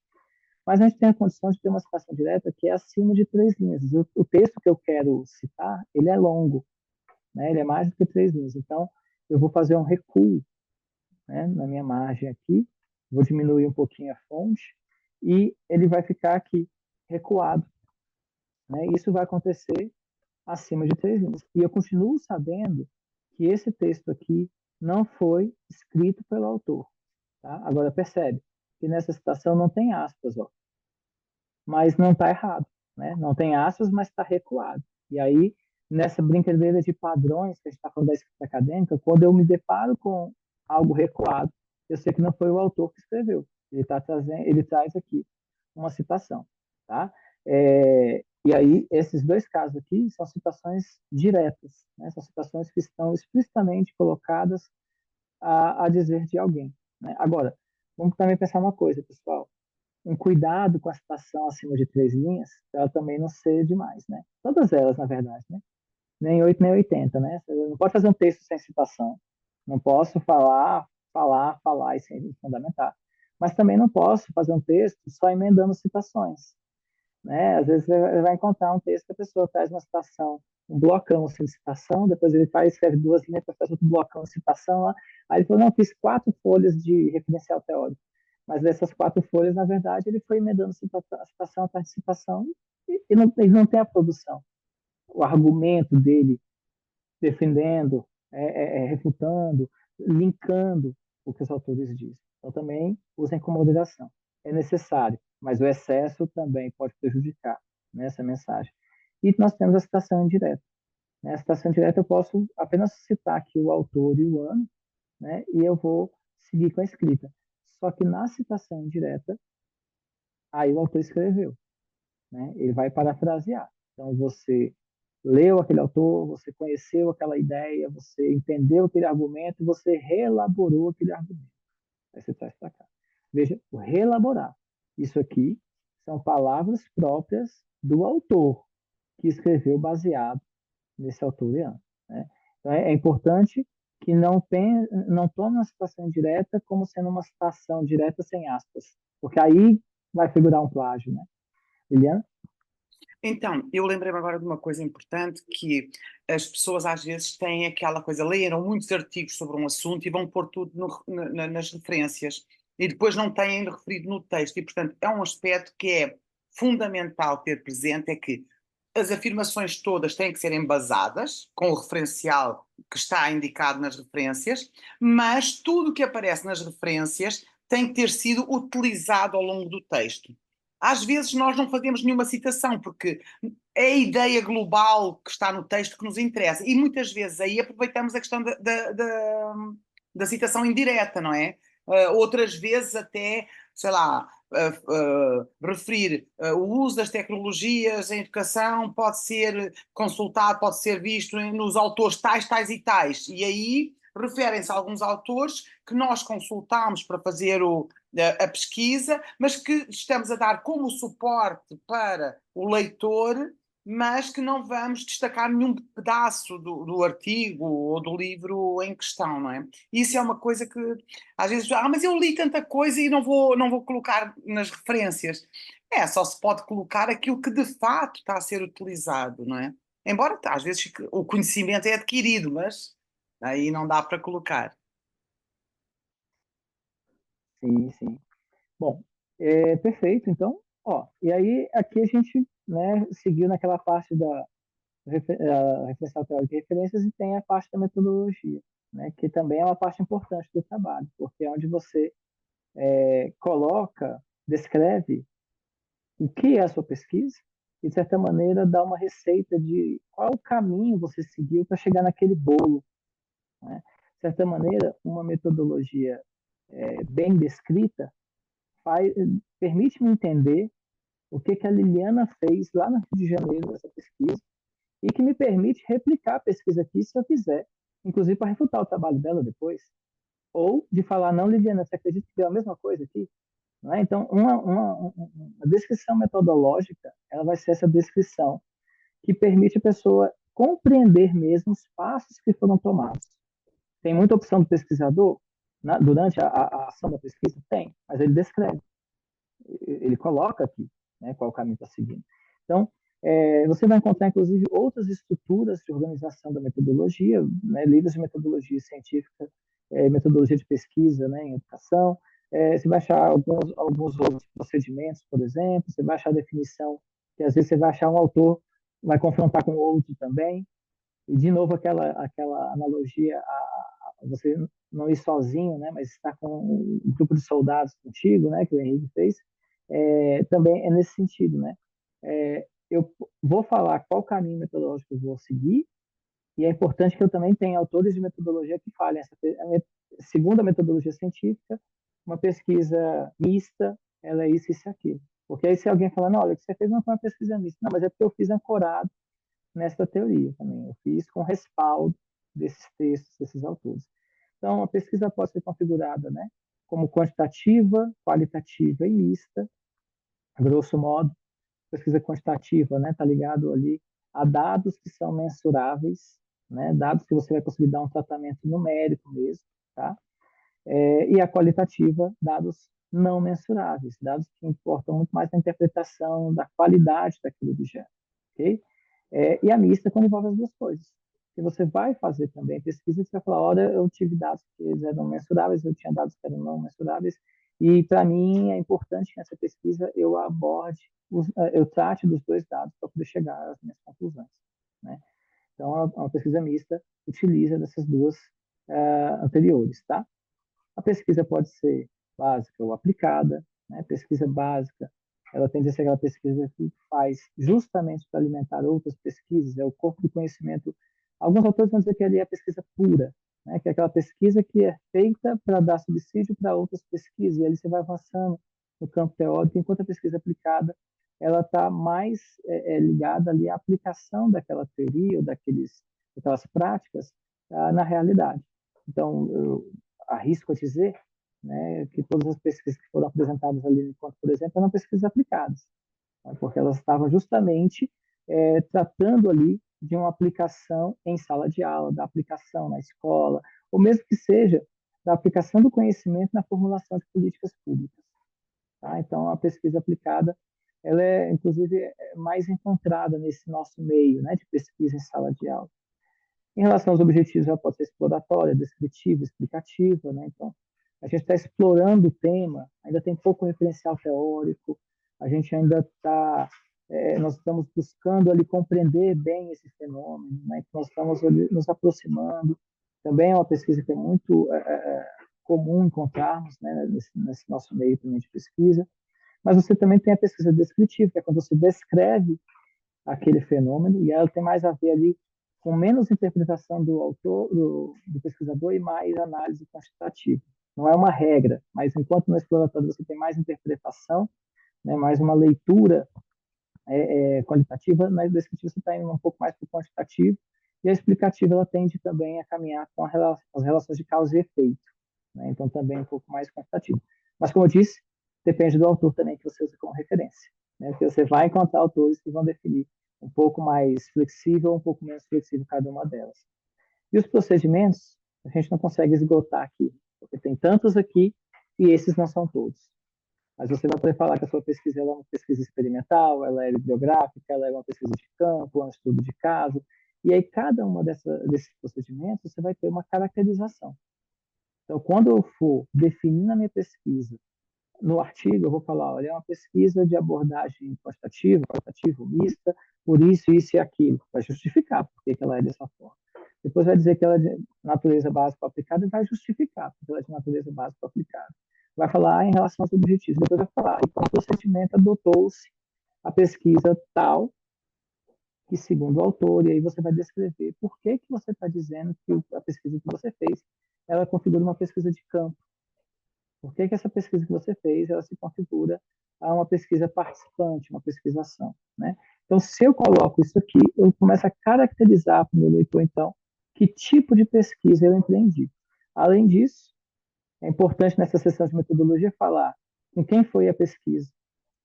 Mas a gente tem a condição de ter uma citação direta que é acima de 3 linhas. O texto que eu quero citar, ele é longo, né? Ele é mais do que 3 linhas. Então, eu vou fazer um recuo, né, na minha margem aqui, vou diminuir um pouquinho a fonte, e ele vai ficar aqui, recuado. Né? Isso vai acontecer acima de 3 linhas. E eu continuo sabendo que esse texto aqui não foi escrito pelo autor. Tá? Agora, percebe que nessa citação não tem aspas, ó, mas não está errado. Né? Não tem aspas, mas está recuado. E aí, nessa brincadeira de padrões que a gente está falando da escrita acadêmica, quando eu me deparo com algo recuado, eu sei que não foi o autor que escreveu. Ele traz aqui uma citação. Tá? E aí, esses 2 casos aqui são citações diretas, né? São citações que estão explicitamente colocadas a dizer de alguém. Né? Agora, vamos também pensar uma coisa, pessoal. Um cuidado com a citação acima de 3 linhas, para ela também não ser demais, né? Todas elas, na verdade, né? Nem 8 nem 80, né? Você não pode fazer um texto sem citação. Não posso falar e sem fundamentar. Mas também não posso fazer um texto só emendando citações, né? Às vezes você vai encontrar um texto que a pessoa traz uma citação, um blocão sem citação, depois ele escreve 2 linhas, depois faz outro blocão de citação lá. Aí ele falou, não, fiz 4 folhas de referencial teórico. Mas dessas 4 folhas, na verdade, ele foi emendando citação atrás de citação ele não tem a produção. O argumento dele defendendo, refutando, linkando o que os autores dizem. Então, também usem com moderação. É necessário, mas o excesso também pode prejudicar nessa mensagem. E nós temos a citação indireta. A citação indireta eu posso apenas citar aqui o autor e o ano, né, e eu vou seguir com a escrita. Só que na citação indireta, aí o autor escreveu, né? Ele vai parafrasear. Então, você leu aquele autor, você conheceu aquela ideia, você entendeu aquele argumento, você reelaborou aquele argumento. Aí você traz para cá. Veja, o reelaborar. Isso aqui são palavras próprias do autor, que escreveu baseado nesse autoriano. Né? Então, é importante que não tome uma citação direta como sendo uma citação direta sem aspas, porque aí vai figurar um plágio. Né? Liliana?
Então, eu lembrei-me agora de uma coisa importante, que as pessoas às vezes têm aquela coisa, leram muitos artigos sobre um assunto e vão pôr tudo nas referências e depois não têm ainda referido no texto. E, portanto, é um aspecto que é fundamental ter presente, é que as afirmações todas têm que ser embasadas com o referencial que está indicado nas referências, mas tudo o que aparece nas referências tem que ter sido utilizado ao longo do texto. Às vezes nós não fazemos nenhuma citação, porque é a ideia global que está no texto que nos interessa. E muitas vezes aí aproveitamos a questão da citação indireta, não é? Outras vezes até, sei lá, referir o uso das tecnologias em educação pode ser consultado, pode ser visto nos autores tais, tais e tais. E aí referem-se a alguns autores que nós consultámos para fazer a pesquisa, mas que estamos a dar como suporte para o leitor, mas que não vamos destacar nenhum pedaço do artigo ou do livro em questão, não é? Isso é uma coisa que às vezes, mas eu li tanta coisa e não vou colocar nas referências. Só se pode colocar aquilo que de fato está a ser utilizado, não é? Embora às vezes o conhecimento é adquirido, mas aí não dá para colocar.
Sim, sim. Bom, perfeito. Então, ó, e aí aqui a gente, né, seguiu naquela parte da referencial teórica de referências e tem a parte da metodologia, né, que também é uma parte importante do trabalho, porque é onde você descreve o que é a sua pesquisa e, de certa maneira, dá uma receita de qual o caminho você seguiu para chegar naquele bolo. Né? De certa maneira, uma metodologia bem descrita permite-me entender o que a Liliana fez lá no Rio de Janeiro nessa pesquisa e que me permite replicar a pesquisa aqui se eu quiser, inclusive para refutar o trabalho dela depois. Ou de falar, não, Liliana, você acredita que deu a mesma coisa aqui? Não é? Então, uma descrição metodológica, ela vai ser essa descrição que permite a pessoa compreender mesmo os passos que foram tomados. Tem muita opção do pesquisador durante a ação da pesquisa? Tem, mas ele descreve, ele coloca aqui, né, qual caminho está seguindo. Então, você vai encontrar, inclusive, outras estruturas de organização da metodologia, né, livros de metodologia científica, metodologia de pesquisa, né, em educação. Você vai achar alguns outros procedimentos, por exemplo. Você vai achar a definição, que às vezes você vai achar um autor, vai confrontar com outro também. E, de novo, aquela analogia a você não ir sozinho, né, mas estar com um grupo de soldados contigo, né, que o Henrique fez, também é nesse sentido, né? Eu vou falar qual caminho metodológico eu vou seguir, e é importante que eu também tenha autores de metodologia que falem, segundo a metodologia científica, uma pesquisa mista, ela é isso, isso e aquilo. Porque aí se alguém falar, não, olha, o que você fez não foi uma pesquisa mista. Não, mas é porque eu fiz ancorado nessa teoria também. Eu fiz com respaldo desses textos, desses autores. Então, a pesquisa pode ser configurada, né, como quantitativa, qualitativa e mista, grosso modo. Pesquisa quantitativa, né, tá ligado ali a dados que são mensuráveis, né, dados que você vai conseguir dar um tratamento numérico mesmo, tá? E a qualitativa, dados não mensuráveis, dados que importam muito mais na interpretação da qualidade daquele objeto, ok? E a mista, quando envolve as duas coisas. E você vai fazer também pesquisa, você vai falar, olha, eu tive dados que eram mensuráveis, eu tinha dados que eram não mensuráveis, e para mim é importante que nessa pesquisa eu aborde, eu trate dos dois dados para poder chegar às minhas conclusões, né? Então, a pesquisa mista utiliza dessas duas anteriores, tá? A pesquisa pode ser básica ou aplicada, né? Pesquisa básica, ela tende a ser aquela pesquisa que faz justamente para alimentar outras pesquisas, é o corpo do conhecimento. Alguns autores vão dizer que ali é a pesquisa pura, né? Que é aquela pesquisa que é feita para dar subsídio para outras pesquisas, e ali você vai avançando no campo teórico, enquanto a pesquisa aplicada, ela está mais ligada ali à aplicação daquela teoria ou daquelas práticas na realidade. Então, eu arrisco a dizer, né, que todas as pesquisas que foram apresentadas ali no encontro, por exemplo, eram pesquisas aplicadas, né, porque elas estavam justamente tratando ali de uma aplicação em sala de aula, da aplicação na escola, ou mesmo que seja da aplicação do conhecimento na formulação de políticas públicas. Tá? Então, a pesquisa aplicada, ela é, inclusive, mais encontrada nesse nosso meio, né, de pesquisa em sala de aula. Em relação aos objetivos, ela pode ser exploratória, descritiva, explicativa, né? Então, a gente está explorando o tema, ainda tem pouco referencial teórico, a gente ainda está, nós estamos buscando ali compreender bem esse fenômeno, né? Então, nós estamos ali, nos aproximando. Também é uma pesquisa que é muito comum encontrarmos, né? Nesse nosso meio também de pesquisa. Mas você também tem a pesquisa descritiva, que é quando você descreve aquele fenômeno, e ela tem mais a ver ali com menos interpretação do autor, do pesquisador, e mais análise quantitativa. Não é uma regra, mas enquanto no exploratório você tem mais interpretação, né, mais uma leitura qualitativa, na descritiva você está indo um pouco mais para o quantitativo, e a explicativa ela tende também a caminhar com as relações de causa e efeito, né, então também um pouco mais quantitativo. Mas, como eu disse, depende do autor também que você usa como referência, né, porque você vai encontrar autores que vão definir um pouco mais flexível, um pouco menos flexível cada uma delas. E os procedimentos, a gente não consegue esgotar aqui, porque tem tantos aqui e esses não são todos. Mas você vai poder falar que a sua pesquisa ela é uma pesquisa experimental, ela é bibliográfica, ela é uma pesquisa de campo, um estudo de caso. E aí, cada uma desses procedimentos, você vai ter uma caracterização. Então, quando eu for definir na minha pesquisa, no artigo, eu vou falar, olha, é uma pesquisa de abordagem quantitativa, qualitativa, mista, por isso, isso e aquilo. Vai justificar por que ela é dessa forma. Depois vai dizer que ela é de natureza básica aplicada e vai justificar porque ela é de natureza básica aplicada. Vai falar em relação aos objetivos. Depois vai falar, e qual procedimento adotou-se a pesquisa tal, que segundo o autor, e aí você vai descrever por que você está dizendo que a pesquisa que você fez, ela configura uma pesquisa de campo. Por que essa pesquisa que você fez, ela se configura a uma pesquisa participante, uma pesquisação, né? Então, se eu coloco isso aqui, eu começo a caracterizar para o meu leitor, então, que tipo de pesquisa eu empreendi. Além disso, é importante nessa sessão de metodologia falar com quem foi a pesquisa,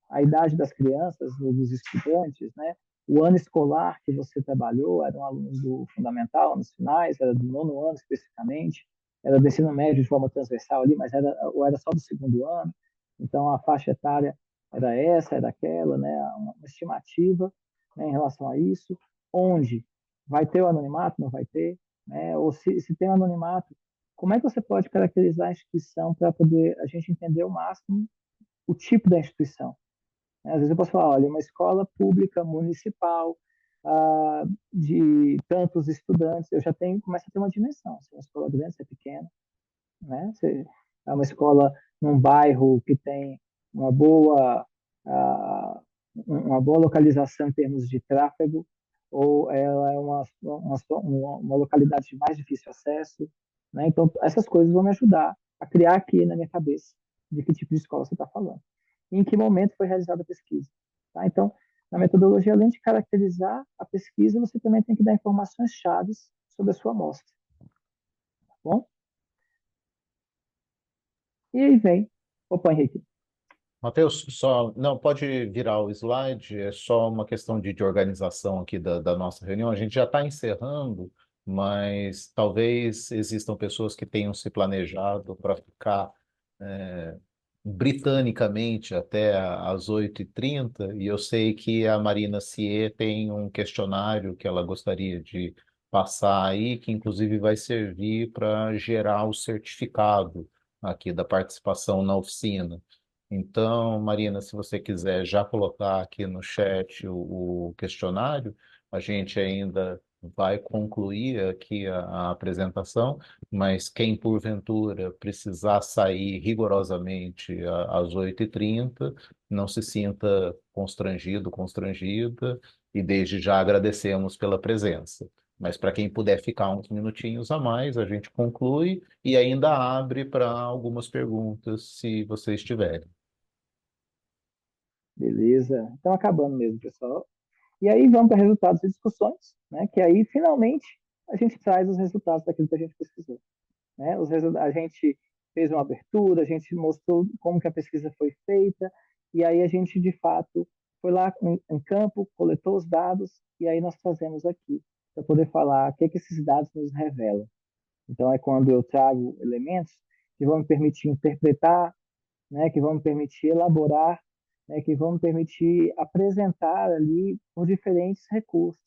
a idade das crianças, dos estudantes, né? o ano escolar que você trabalhou, eram alunos do fundamental, nos finais, era do nono ano especificamente, era do ensino médio de forma transversal ali, mas ou era só do segundo ano, então a faixa etária era essa, era aquela, né, uma estimativa, né, em relação a isso, onde vai ter o anonimato, não vai ter, né, ou se tem o anonimato, como é que você pode caracterizar a instituição para poder a gente entender o máximo o tipo da instituição? Às vezes eu posso falar, olha, uma escola pública municipal de tantos estudantes, eu já tenho, começa a ter uma dimensão. Se é uma escola grande, se é pequena, né? Se é uma escola num bairro que tem uma boa, ah, uma boa localização em termos de tráfego, ou ela é uma localidade de mais difícil acesso, né? Então, essas coisas vão me ajudar a criar aqui na minha cabeça de que tipo de escola você está falando. E em que momento foi realizada a pesquisa. Tá? Então, na metodologia, além de caracterizar a pesquisa, você também tem que dar informações chaves sobre a sua amostra. Tá bom? E aí vem. Opa, Henrique.
Matheus, só, não, pode virar o slide, é só uma questão de organização aqui da nossa reunião. A gente já está encerrando, mas talvez existam pessoas que tenham se planejado para ficar britanicamente até às 8h30, e eu sei que a Marina Cier tem um questionário que ela gostaria de passar aí, que inclusive vai servir para gerar o certificado aqui da participação na oficina. Então, Marina, se você quiser já colocar aqui no chat o questionário, a gente ainda vai concluir aqui a apresentação, mas quem porventura precisar sair rigorosamente às 8h30, não se sinta constrangido, constrangida, e desde já agradecemos pela presença. Mas para quem puder ficar uns minutinhos a mais, a gente conclui e ainda abre para algumas perguntas, se vocês tiverem.
Beleza. Então, acabando mesmo, pessoal. E aí vamos para resultados e discussões, né? Que aí, finalmente, a gente traz os resultados daquilo que a gente pesquisou. Né? A gente fez uma abertura, a gente mostrou como que a pesquisa foi feita, e aí a gente, de fato, foi lá em campo, coletou os dados, e aí nós trazemos aqui, para poder falar o que esses dados nos revelam. Então, é quando eu trago elementos que vão me permitir interpretar, né, que vão me permitir elaborar, né, que vão me permitir apresentar ali os diferentes recursos.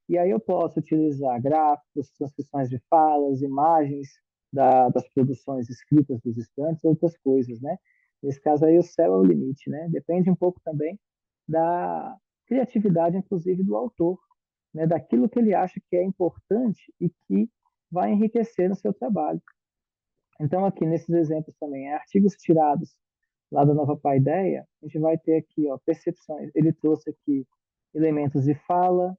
E aí eu posso utilizar gráficos, transcrições de falas, imagens das produções escritas dos estudantes, outras coisas, né? Nesse caso aí o céu é o limite, né? Depende um pouco também da criatividade, inclusive, do autor, né? Daquilo que ele acha que é importante e que vai enriquecer no seu trabalho. Então, aqui nesses exemplos também, artigos tirados lá da Nova Paideia, a gente vai ter aqui, ó, percepções. Ele trouxe aqui elementos de fala,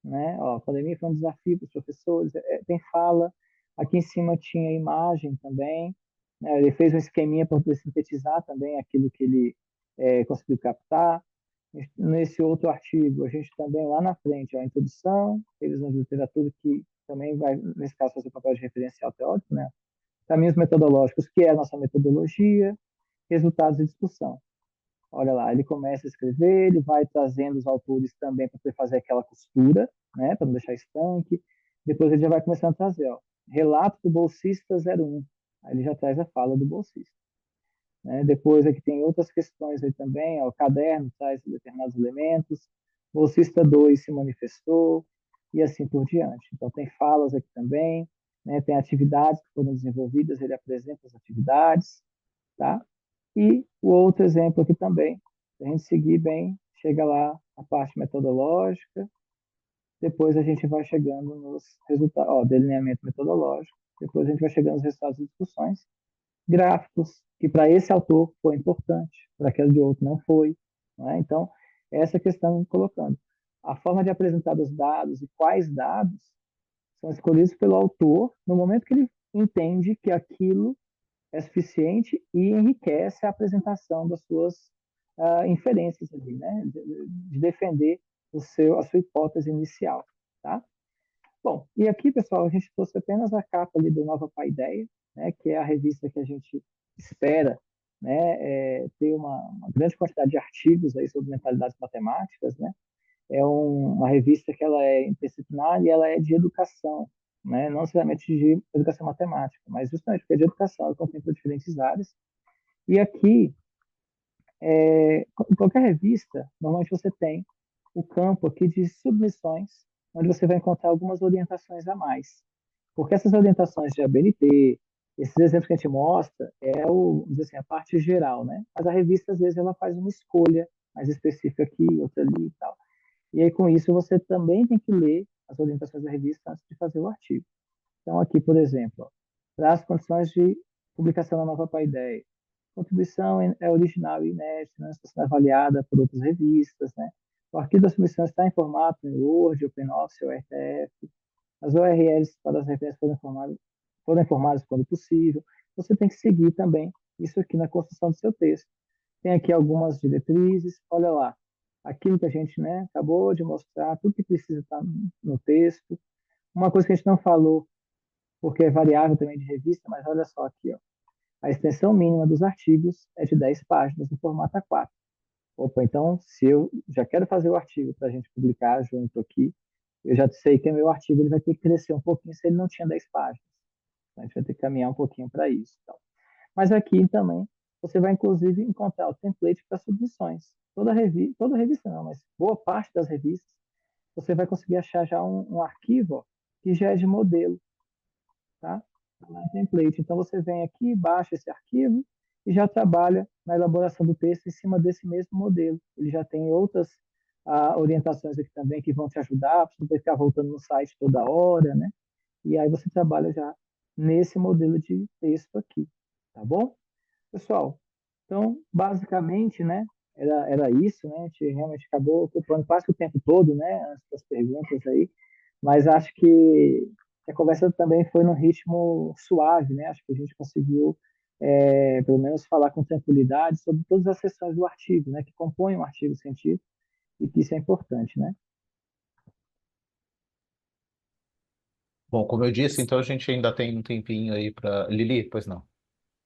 né? Ó, a pandemia foi um desafio para os professores, tem fala. Aqui em cima tinha imagem também, né? Ele fez um esqueminha para poder sintetizar também aquilo que ele conseguiu captar. Nesse outro artigo, a gente também lá na frente, ó, a introdução, revisão de literatura, que também vai, nesse caso, fazer o papel de referencial teórico, né? Caminhos metodológicos, que é a nossa metodologia, resultados de discussão. Olha lá, ele começa a escrever, ele vai trazendo os autores também para poder fazer aquela costura, né, para não deixar estanque. Depois ele já vai começando a trazer, ó, relato do bolsista 01. Aí ele já traz a fala do bolsista. Né? Depois aqui tem outras questões aí também, ó, o caderno traz determinados elementos, bolsista 2 se manifestou, e assim por diante. Então tem falas aqui também, né? Tem atividades que foram desenvolvidas, ele apresenta as atividades, tá? E o outro exemplo aqui também, se a gente seguir bem, chega lá a parte metodológica, depois a gente vai chegando nos resultados, ó, delineamento metodológico, depois a gente vai chegando nos resultados de discussões, gráficos, que para esse autor foi importante, para aquele de outro não foi. Não é? Então, essa questão colocando. A forma de apresentar os dados e quais dados são escolhidos pelo autor no momento que ele entende que aquilo é suficiente e enriquece a apresentação das suas inferências ali, né? De defender a sua hipótese inicial, tá? Bom, e aqui, pessoal, a gente trouxe apenas a capa ali do Nova Paideia, né, que é a revista que a gente espera, né, ter uma grande quantidade de artigos aí sobre mentalidades matemáticas, né? uma revista que ela é interdisciplinar e ela é de educação, né? Não necessariamente de educação matemática, mas justamente porque é de educação, ela contempla diferentes áreas. E aqui, em qualquer revista, normalmente você tem o campo aqui de submissões, onde você vai encontrar algumas orientações a mais. Porque essas orientações de ABNT, esses exemplos que a gente mostra, vamos dizer assim, a parte geral, né? Mas a revista, às vezes, ela faz uma escolha mais específica aqui, outra ali e tal. E aí, com isso, você também tem que ler as orientações da revista antes de fazer o artigo. Então, aqui, por exemplo, traz condições de publicação da nova Paideia. Contribuição é original e inédita, não está sendo avaliada por outras revistas, né? O arquivo da submissão está em formato em Word, OpenOffice ou RTF. As URLs para as referências foram informadas quando possível. Você tem que seguir também isso aqui na construção do seu texto. Tem aqui algumas diretrizes, olha lá, aquilo que a gente, né, acabou de mostrar, tudo que precisa estar no texto. Uma coisa que a gente não falou, porque é variável também de revista, mas olha só aqui, ó. A extensão mínima dos artigos é de 10 páginas no formato A4. Opa, então, se eu já quero fazer o artigo para a gente publicar junto aqui, eu já sei que o meu artigo ele vai ter que crescer um pouquinho se ele não tinha 10 páginas. A gente vai ter que caminhar um pouquinho para isso. Então. Mas aqui também você vai, inclusive, encontrar o template para submissões. Toda revista não, mas boa parte das revistas, você vai conseguir achar já um arquivo ó, que já é de modelo, tá? Template. Então você vem aqui, baixa esse arquivo e já trabalha na elaboração do texto em cima desse mesmo modelo. Ele já tem outras orientações aqui também que vão te ajudar, para você ficar voltando no site toda hora, né? E aí você trabalha já nesse modelo de texto aqui, tá bom? Pessoal, então, basicamente, né, era isso, né? A gente realmente acabou ocupando quase o tempo todo, né, antes das perguntas aí, mas acho que a conversa também foi num ritmo suave, né? Acho que a gente conseguiu, pelo menos, falar com tranquilidade sobre todas as seções do artigo, né, que compõem um artigo científico e que isso é importante, né?
Bom, como eu disse, então a gente ainda tem um tempinho aí para. Lili, pois não.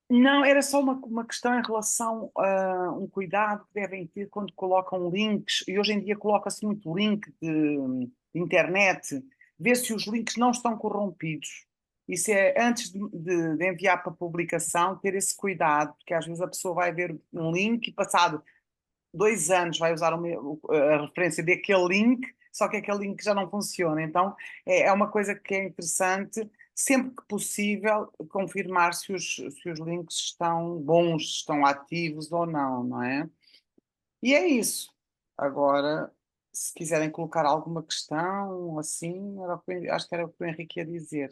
Não, era só uma questão em relação a um cuidado que devem ter quando colocam links, e hoje em dia coloca-se muito link de internet, ver se os links não estão corrompidos. Isso é, antes de enviar para publicação, ter esse cuidado, porque às vezes a pessoa vai ver um link e passado 2 anos vai usar a referência daquele link, só que aquele link já não funciona. Então é uma coisa que é interessante, sempre que possível, confirmar se os links estão bons, estão ativos ou não, não é? E é isso. Agora, se quiserem colocar alguma questão, assim, acho que era o que o Henrique ia dizer.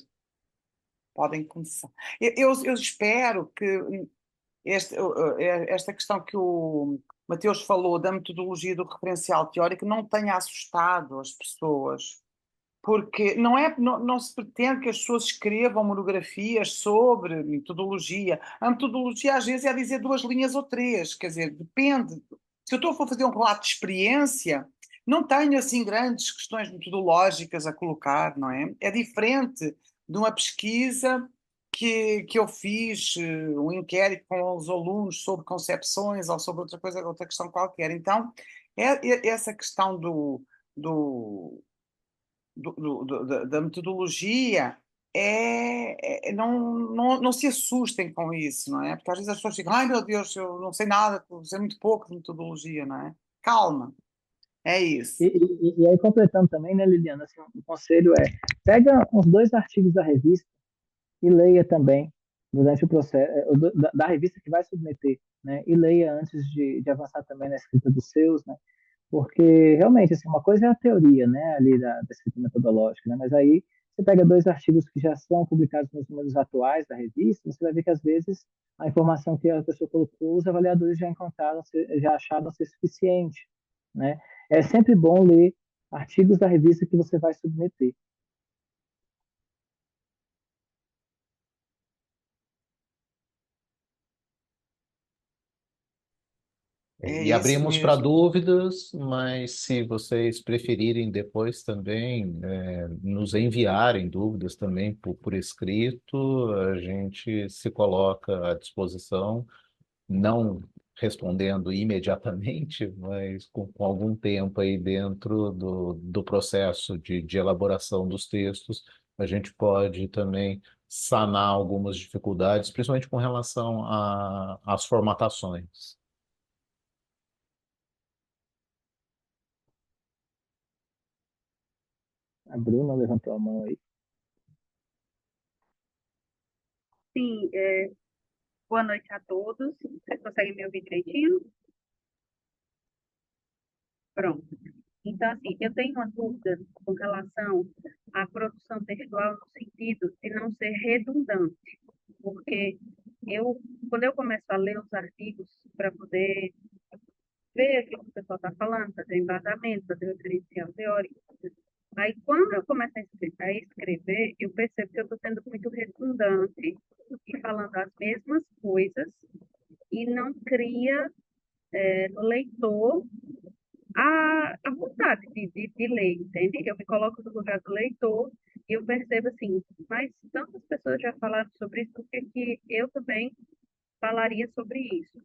Podem começar. Eu espero que esta questão que o Mateus falou da metodologia do referencial teórico não tenha assustado as pessoas, porque não se pretende que as pessoas escrevam monografias sobre metodologia. A metodologia às vezes é dizer 2 linhas ou 3, quer dizer, depende. Se eu estou a fazer um relato de experiência, não tenho assim grandes questões metodológicas a colocar, não é? É diferente de uma pesquisa que eu fiz, um inquérito com os alunos sobre concepções ou sobre outra coisa, outra questão qualquer. Então, essa questão do, da metodologia não se assustem com isso, não é? Porque às vezes as pessoas ficam, ai meu Deus, eu não sei nada, eu sei muito pouco de metodologia, não é? Calma, é isso.
E aí, completando também, né, Liliana, assim, o conselho pega uns 2 artigos da revista e leia também durante o processo da revista que vai submeter, né? E leia antes de avançar também na escrita dos seus, né? Porque realmente assim, uma coisa é a teoria, né, ali da escrita metodológica, né? Mas aí você pega 2 artigos que já são publicados nos números atuais da revista, você vai ver que às vezes a informação que a pessoa colocou, os avaliadores já encontraram, já acharam ser suficiente, né? É sempre bom ler artigos da revista que você vai submeter.
É
E
isso
abrimos para
mesmo.
dúvidas, mas se vocês preferirem depois também nos enviarem dúvidas também por escrito, a gente se coloca à disposição, não respondendo imediatamente, mas com algum tempo aí dentro do processo de elaboração dos textos, a gente pode também sanar algumas dificuldades, principalmente com relação às formatações.
A Bruna levantou a mão aí.
Sim, boa noite a todos. Vocês conseguem me ouvir direitinho? Pronto. Então, assim, eu tenho uma dúvida com relação à produção textual no sentido de não ser redundante, porque quando eu começo a ler os artigos para poder ver aquilo que o pessoal está falando, fazer embasamento, fazer referencial teórico, aí quando eu começo a escrever, eu percebo que eu estou sendo muito redundante e falando as mesmas coisas e não cria no leitor a vontade de ler, entende? Eu me coloco no lugar do leitor e eu percebo assim, mas tantas pessoas já falaram sobre isso, por que que eu também falaria sobre isso?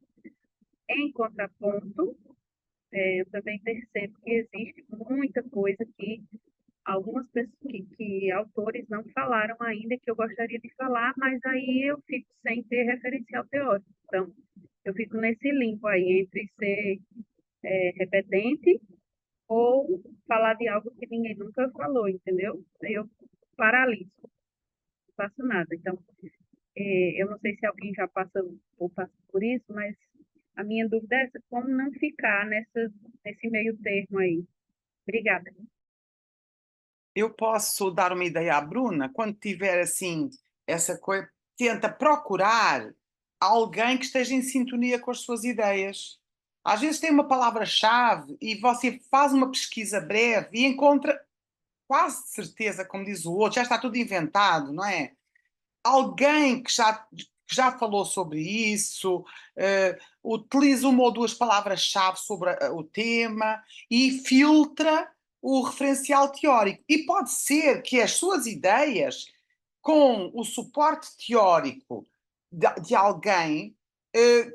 Em contraponto, eu também percebo que existe muita coisa que algumas pessoas, que autores não falaram ainda, que eu gostaria de falar, mas aí eu fico sem ter referencial teórico. Então, eu fico nesse limbo aí entre ser repetente ou falar de algo que ninguém nunca falou, entendeu? Aí eu paraliso, não faço nada. Então, eu não sei se alguém já passa ou passa por isso, mas a minha dúvida é essa, como não ficar nesse meio termo aí. Obrigada.
Eu posso dar uma ideia à Bruna, quando tiver assim essa coisa, tenta procurar alguém que esteja em sintonia com as suas ideias. Às vezes tem uma palavra-chave e você faz uma pesquisa breve e encontra quase de certeza, como diz o outro, já está tudo inventado, não é? Alguém que já falou sobre isso, utiliza uma ou duas palavras-chave sobre o tema e filtra o referencial teórico. E pode ser que as suas ideias, com o suporte teórico de alguém,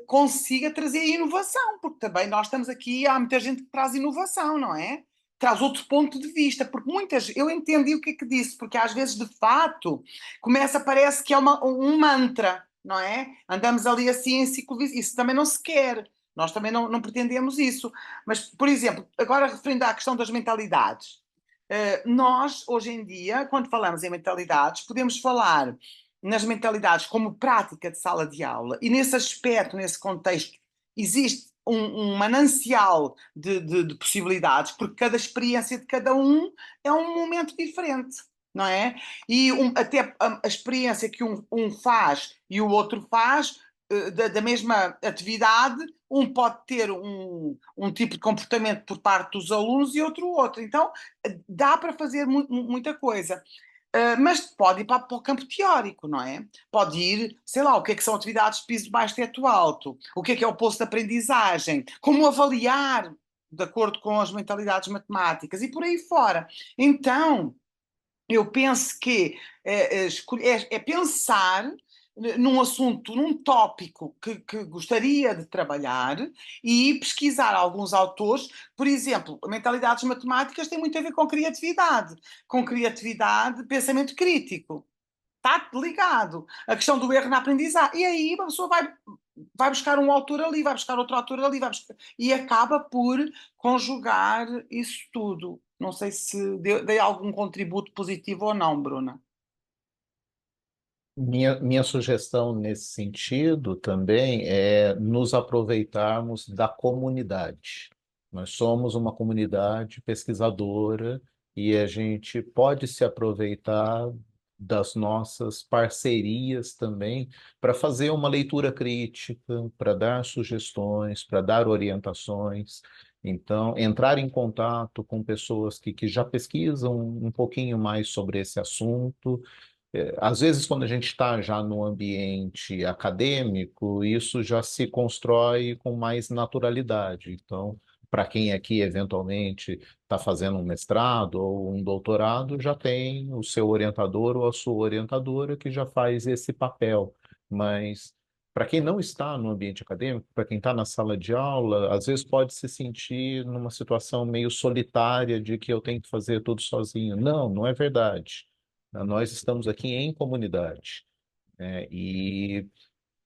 consiga trazer inovação, porque também nós estamos aqui, há muita gente que traz inovação, não é? Traz outro ponto de vista, porque muitas, eu entendi o que disse, porque às vezes, de fato, começa, parece que é um mantra, não é? Andamos ali assim em ciclo, isso também não se quer, nós também não pretendemos isso. Mas, por exemplo, agora referindo à questão das mentalidades, nós, hoje em dia, quando falamos em mentalidades, podemos falar nas mentalidades como prática de sala de aula, e nesse aspecto, nesse contexto, existe um manancial de possibilidades, porque cada experiência de cada um é um momento diferente, não é? E até a experiência que um faz e o outro faz, da mesma atividade, um pode ter um tipo de comportamento por parte dos alunos e outro. Então, dá para fazer muita coisa. Mas pode ir para o campo teórico, não é? Pode ir, sei lá, o que é que são atividades de piso de baixo teto alto, o que é o posto de aprendizagem, como avaliar de acordo com as mentalidades matemáticas e por aí fora. Então, eu penso que é pensar num assunto, num tópico que gostaria de trabalhar e pesquisar alguns autores. Por exemplo, mentalidades matemáticas têm muito a ver com criatividade, pensamento crítico. Está ligado. A questão do erro na aprendizagem. E aí uma pessoa vai buscar um autor ali, vai buscar outro autor ali, e acaba por conjugar isso tudo. Não sei se dei algum contributo positivo ou não, Bruna.
Minha sugestão nesse sentido também é nos aproveitarmos da comunidade. Nós somos uma comunidade pesquisadora e a gente pode se aproveitar das nossas parcerias também para fazer uma leitura crítica, para dar sugestões, para dar orientações. Então, entrar em contato com pessoas que já pesquisam um pouquinho mais sobre esse assunto. Às vezes, quando a gente está já no ambiente acadêmico, isso já se constrói com mais naturalidade. Então, para quem aqui eventualmente está fazendo um mestrado ou um doutorado, já tem o seu orientador ou a sua orientadora que já faz esse papel. Mas para quem não está no ambiente acadêmico, para quem está na sala de aula, às vezes pode se sentir numa situação meio solitária de que eu tenho que fazer tudo sozinho. Não, não é verdade. Nós estamos aqui em comunidade, né? E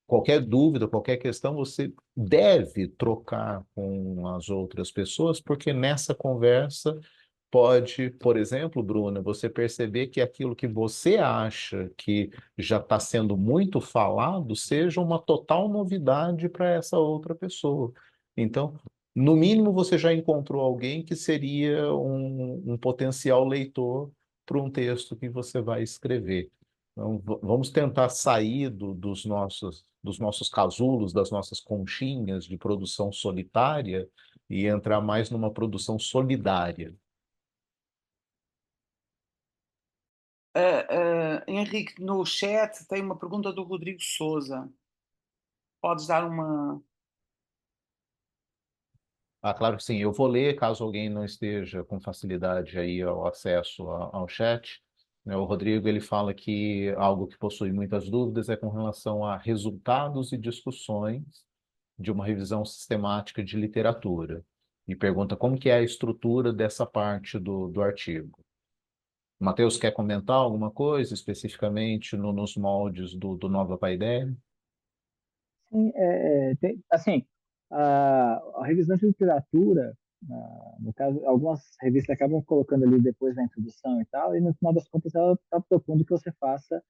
qualquer dúvida, qualquer questão, você deve trocar com as outras pessoas, porque nessa conversa pode, por exemplo, Bruna, você perceber que aquilo que você acha que já está sendo muito falado seja uma total novidade para essa outra pessoa. Então, no mínimo, você já encontrou alguém que seria um potencial leitor para um texto que você vai escrever. Então, vamos tentar sair dos nossos casulos, das nossas conchinhas de produção solitária e entrar mais numa produção solidária.
Henrique, no chat tem uma pergunta do Rodrigo Souza. Podes dar uma.
Ah, claro que sim. Eu vou ler, caso alguém não esteja com facilidade aí ao acesso ao chat. Né, o Rodrigo, ele fala que algo que possui muitas dúvidas é com relação a resultados e discussões de uma revisão sistemática de literatura. E pergunta como que é a estrutura dessa parte do artigo. Matheus, quer comentar alguma coisa especificamente nos moldes do Nova Paideia?
Sim, assim, a revisão de literatura, no caso, algumas revistas acabam colocando ali depois na introdução e tal, e no final das contas ela está propondo que você faça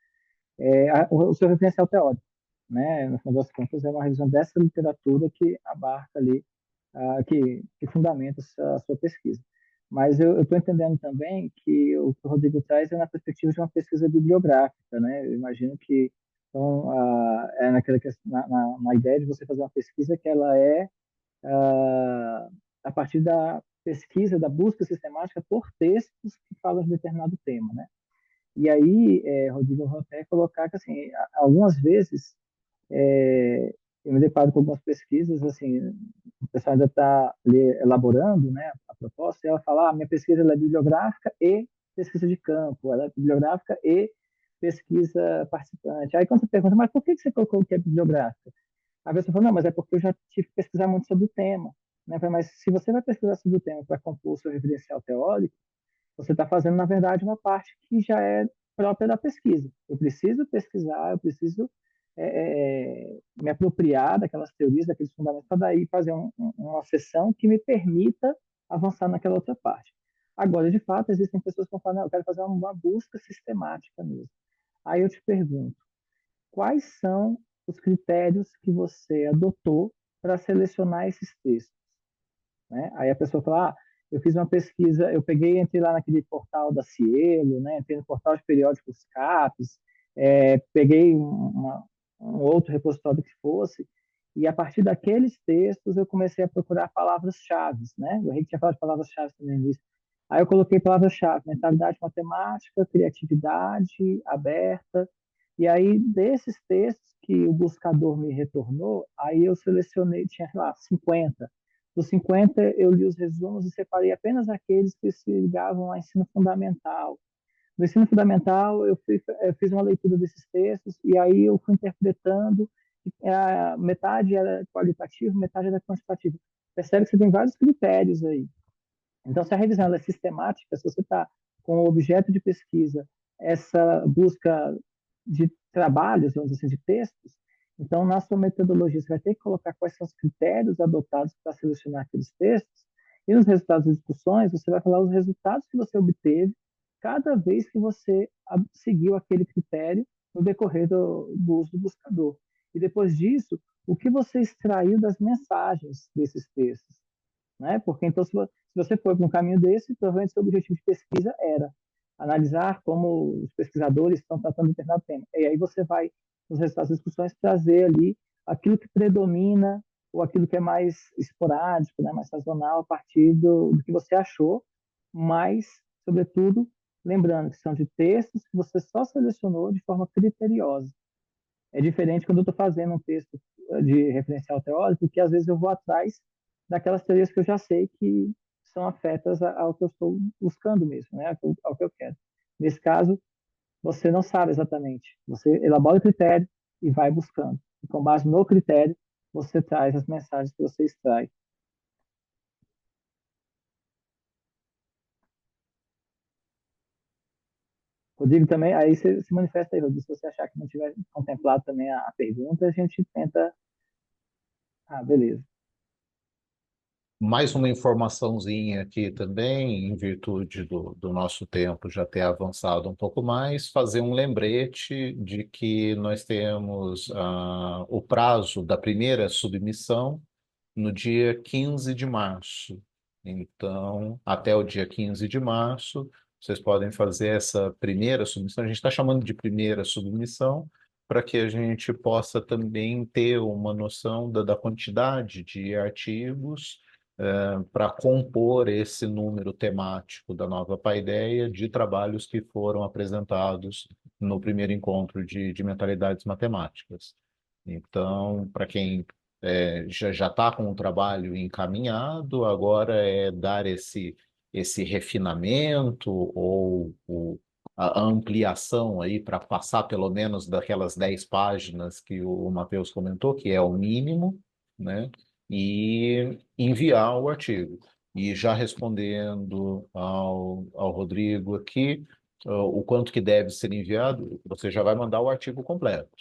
o seu referencial teórico, né? No final das contas é uma revisão dessa literatura que abarca ali, que fundamenta a sua pesquisa. Mas eu estou entendendo também que o que o Rodrigo traz é na perspectiva de uma pesquisa bibliográfica, né? Eu imagino que então, é na ideia de você fazer uma pesquisa que ela é a partir da pesquisa, da busca sistemática por textos que falam de determinado tema, né? E aí, Rodrigo, eu vou até colocar que, assim, algumas vezes eu me deparo com algumas pesquisas, assim, o pessoal ainda está elaborando, né, a proposta, e ela fala, minha pesquisa ela é bibliográfica e pesquisa de campo, ela é bibliográfica e pesquisa participante. Aí quando você pergunta, mas por que você colocou que é bibliográfica? A pessoa fala, não, mas é porque eu já tive que pesquisar muito sobre o tema. Né? Eu falei, mas se você vai pesquisar sobre o tema para compor o seu referencial teórico, você está fazendo, na verdade, uma parte que já é própria da pesquisa. Eu preciso pesquisar, eu preciso me apropriar daquelas teorias, daqueles fundamentos, para daí fazer uma sessão que me permita avançar naquela outra parte. Agora, de fato, existem pessoas que vão falar, não, eu quero fazer uma busca sistemática mesmo. Aí eu te pergunto, quais são os critérios que você adotou para selecionar esses textos? Né? Aí a pessoa fala, eu fiz uma pesquisa, eu peguei, entrei lá naquele portal da Cielo, né? Entrei no portal de periódicos CAPES, peguei um outro repositório que fosse, e a partir daqueles textos eu comecei a procurar palavras-chave, né? O Henrique tinha falado de palavras-chave também nisso. Aí eu coloquei palavras-chave, mentalidade matemática, criatividade aberta, e aí desses textos que o buscador me retornou, aí eu selecionei, tinha lá 50. Dos 50, eu li os resumos e separei apenas aqueles que se ligavam ao ensino fundamental. No ensino fundamental, eu fiz uma leitura desses textos e aí eu fui interpretando. Metade era qualitativo, metade era quantitativo. Percebe que você tem vários critérios aí. Então, se a revisão ela é sistemática, se você está com o objeto de pesquisa, essa busca de trabalhos, vamos dizer assim, de textos, então, na sua metodologia, você vai ter que colocar quais são os critérios adotados para selecionar aqueles textos, e nos resultados das discussões, você vai falar os resultados que você obteve cada vez que você seguiu aquele critério no decorrer do uso do buscador. E depois disso, o que você extraiu das mensagens desses textos, né? Porque então, se você for para um caminho desse, provavelmente seu objetivo de pesquisa era analisar como os pesquisadores estão tratando determinado tema. E aí você vai, nos resultados das discussões, trazer ali aquilo que predomina ou aquilo que é mais esporádico, né, mais sazonal, a partir do que você achou, mas, sobretudo, lembrando que são de textos que você só selecionou de forma criteriosa. É diferente quando eu estou fazendo um texto de referencial teórico, que às vezes eu vou atrás daquelas teorias que eu já sei que são afetas ao que eu estou buscando mesmo, né? Ao que eu quero. Nesse caso, você não sabe exatamente. Você elabora o critério e vai buscando. E com base no critério, você traz as mensagens que você extrai. Rodrigo, também, aí você se manifesta aí, Rodrigo, se você achar que não tiver contemplado também a pergunta, a gente tenta... Ah, beleza.
Mais uma informaçãozinha aqui também, em virtude do nosso tempo já ter avançado um pouco mais, fazer um lembrete de que nós temos o prazo da primeira submissão no dia 15 de março. Então, até o dia 15 de março, vocês podem fazer essa primeira submissão. A gente está chamando de primeira submissão para que a gente possa também ter uma noção da quantidade de artigos para compor esse número temático da nova paideia de trabalhos que foram apresentados no primeiro encontro de mentalidades matemáticas. Então, para quem já está com o trabalho encaminhado, agora é dar esse refinamento ou a ampliação aí para passar pelo menos daquelas 10 páginas que o Matheus comentou, que é o mínimo, né? E enviar o artigo. E já respondendo ao Rodrigo aqui, o quanto que deve ser enviado, você já vai mandar o artigo completo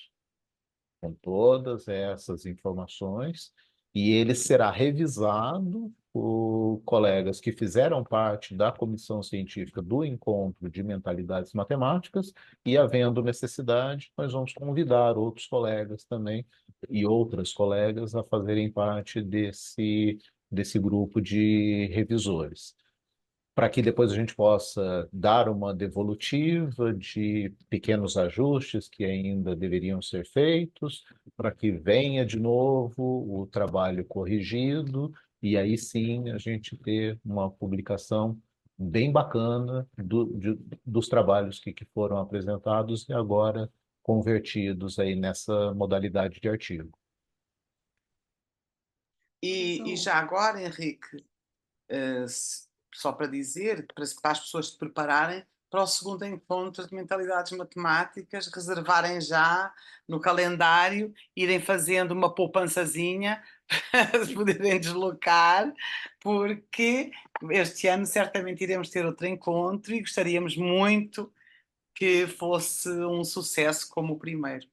com todas essas informações, e ele será revisado por colegas que fizeram parte da comissão científica do encontro de mentalidades matemáticas, e havendo necessidade, nós vamos convidar outros colegas também e outras colegas a fazerem parte desse grupo de revisores, para que depois a gente possa dar uma devolutiva de pequenos ajustes que ainda deveriam ser feitos, para que venha de novo o trabalho corrigido, e aí sim a gente ter uma publicação bem bacana dos trabalhos que foram apresentados e agora convertidos aí nessa modalidade de artigo.
E já agora, Henrique, só para dizer, para as pessoas se prepararem para o segundo encontro de mentalidades matemáticas, reservarem já no calendário, irem fazendo uma poupançazinha para se poderem deslocar, porque este ano certamente iremos ter outro encontro e gostaríamos muito que fosse um sucesso como o primeiro.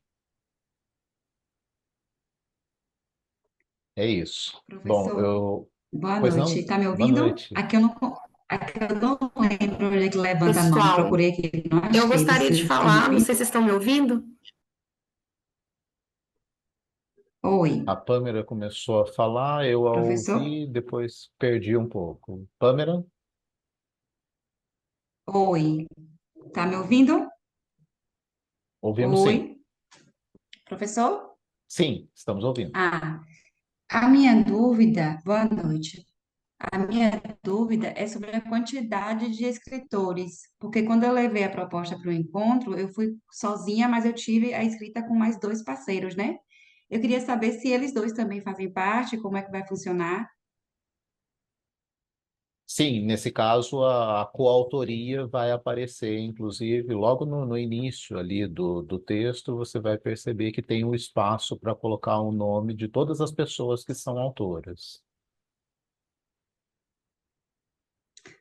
É isso. Bom,
Professor, boa
Pois
noite.
não?
Está me
Boa
ouvindo?
noite.
Aqui eu não lembro onde é que levanta a mão.
Pessoal,
Procurei aqui, não
eu
achei.
gostaria de
Vocês estão me
falar, não
ouvindo?
sei se vocês estão me ouvindo.
Oi,
A Pâmela começou a falar, eu a
professor?
ouvi, depois perdi um pouco. Pâmela?
Oi, está me ouvindo?
Ouvimos sim.
Oi, professor?
Sim, estamos ouvindo.
Ah, a minha dúvida, boa noite. A minha dúvida é sobre a quantidade de escritores, porque quando eu levei a proposta para o encontro, eu fui sozinha, mas eu tive a escrita com mais dois parceiros, né? Eu queria saber se eles dois também fazem parte, como é que vai funcionar.
Sim, nesse caso a coautoria vai aparecer, inclusive, logo no início ali do texto, você vai perceber que tem um espaço para colocar o nome de todas as pessoas que são autoras.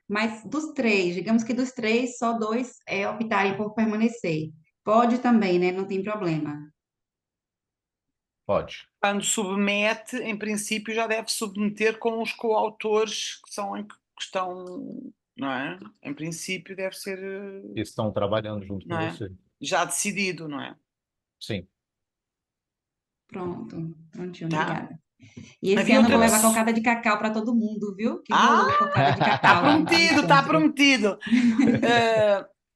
Mas dos três, digamos que dos três, só dois optarem por permanecer. Pode também, né? Não tem problema.
Pode.
Quando submete, em princípio, já deve submeter com os coautores que estão, não é? Em princípio, deve ser,
Estão trabalhando junto com
não é?
você.
Já decidido, não é?
Sim.
Pronto, prontinho,
Tá?
obrigada. E esse
Havia
ano eu vou
outra.
levar cocada de cacau para todo mundo, viu? Que
Ah,
rolou cocada de
está
cacau no
prometido, está
encontro.
prometido.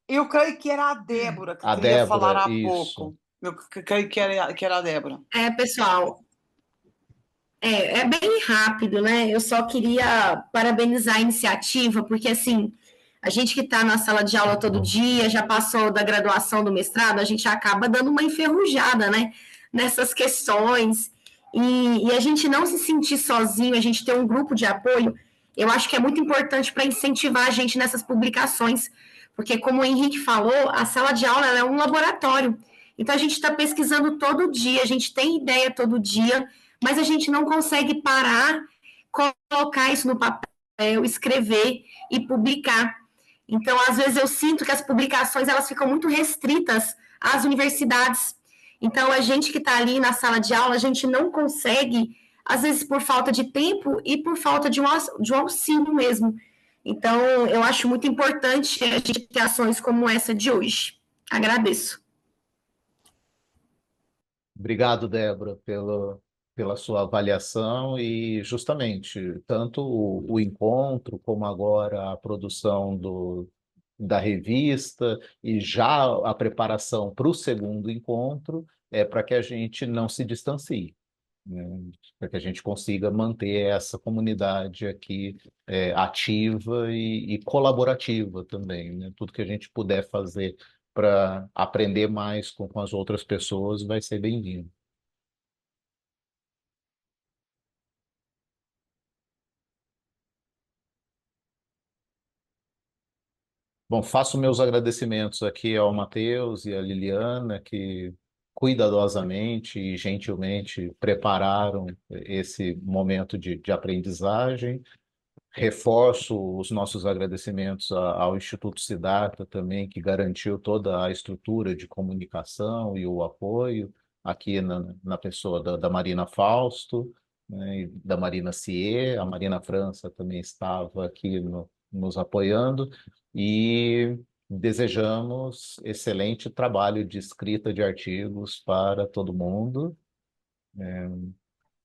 Eu creio que era a Débora que
A
queria falar
Débora,
há
isso.
pouco. Eu creio que era a Débora.
Pessoal, é bem rápido, né? Eu só queria parabenizar a iniciativa, porque assim, a gente que está na sala de aula todo dia, já passou da graduação do mestrado, a gente acaba dando uma enferrujada, né? Nessas questões. E a gente não se sentir sozinho, a gente ter um grupo de apoio, eu acho que é muito importante para incentivar a gente nessas publicações. Porque, como o Henrique falou, a sala de aula ela é um laboratório. Então, a gente está pesquisando todo dia, a gente tem ideia todo dia, mas a gente não consegue parar, colocar isso no papel, escrever e publicar. Então, às vezes, eu sinto que as publicações elas ficam muito restritas às universidades. Então, a gente que está ali na sala de aula, a gente não consegue, às vezes, por falta de tempo e por falta de um auxílio mesmo. Então, eu acho muito importante a gente ter ações como essa de hoje. Agradeço.
Obrigado, Débora, pela sua avaliação e justamente tanto o encontro como agora a produção da revista e já a preparação para o segundo encontro é para que a gente não se distancie, né? Para que a gente consiga manter essa comunidade aqui ativa e colaborativa também, né? Tudo que a gente puder fazer para aprender mais com as outras pessoas vai ser bem-vindo. Bom, faço meus agradecimentos aqui ao Matheus e à Liliana, que cuidadosamente e gentilmente prepararam esse momento de aprendizagem. Reforço os nossos agradecimentos ao Instituto Siddhartha também, que garantiu toda a estrutura de comunicação e o apoio aqui na pessoa da Marina Fausto, né, e da Marina Cier. A Marina França também estava aqui nos apoiando e desejamos excelente trabalho de escrita de artigos para todo mundo,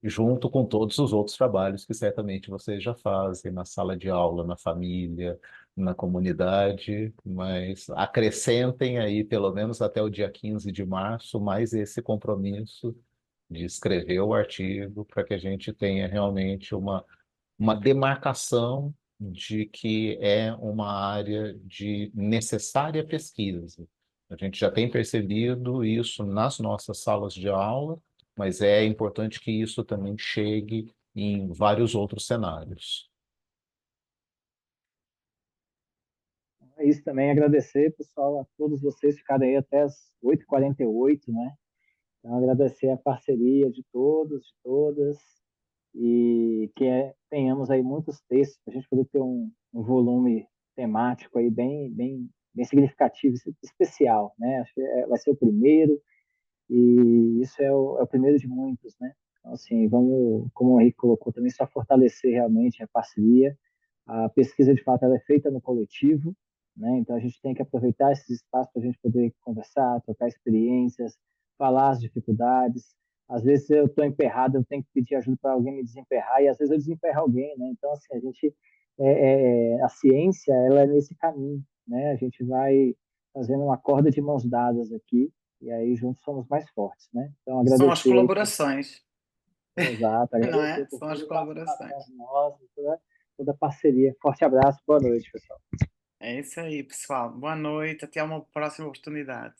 junto com todos os outros trabalhos que certamente vocês já fazem na sala de aula, na família, na comunidade, mas acrescentem aí, pelo menos até o dia 15 de março, mais esse compromisso de escrever o artigo para que a gente tenha realmente uma demarcação de que é uma área de necessária pesquisa. A gente já tem percebido isso nas nossas salas de aula, mas é importante que isso também chegue em vários outros cenários.
É isso também, agradecer, pessoal, a todos vocês ficarem aí até as 8h48, né? Então, agradecer a parceria de todos, de todas, e que tenhamos aí muitos textos para a gente poder ter um volume temático aí bem significativo, especial, né? Acho que vai ser o primeiro, e isso é o primeiro de muitos, né? Então, assim, vamos, como o Henrique colocou também, só fortalecer realmente a parceria. A pesquisa, de fato, ela é feita no coletivo, né? Então, a gente tem que aproveitar esses espaços para a gente poder conversar, trocar experiências, falar as dificuldades. Às vezes eu estou emperrado, eu tenho que pedir ajuda para alguém me desemperrar, e às vezes eu desemperro alguém, né? Então, assim, a ciência, ela é nesse caminho, né? A gente vai fazendo uma corda de mãos dadas aqui, e aí juntos somos mais fortes, né? Então,
São as
agradecer aí
colaborações,
exato,
não
agradecer
é?
por
São as
toda a
colaborações.
participação nossa, toda a parceria. Forte abraço, boa noite, pessoal.
É isso aí, pessoal. Boa noite, até uma próxima oportunidade.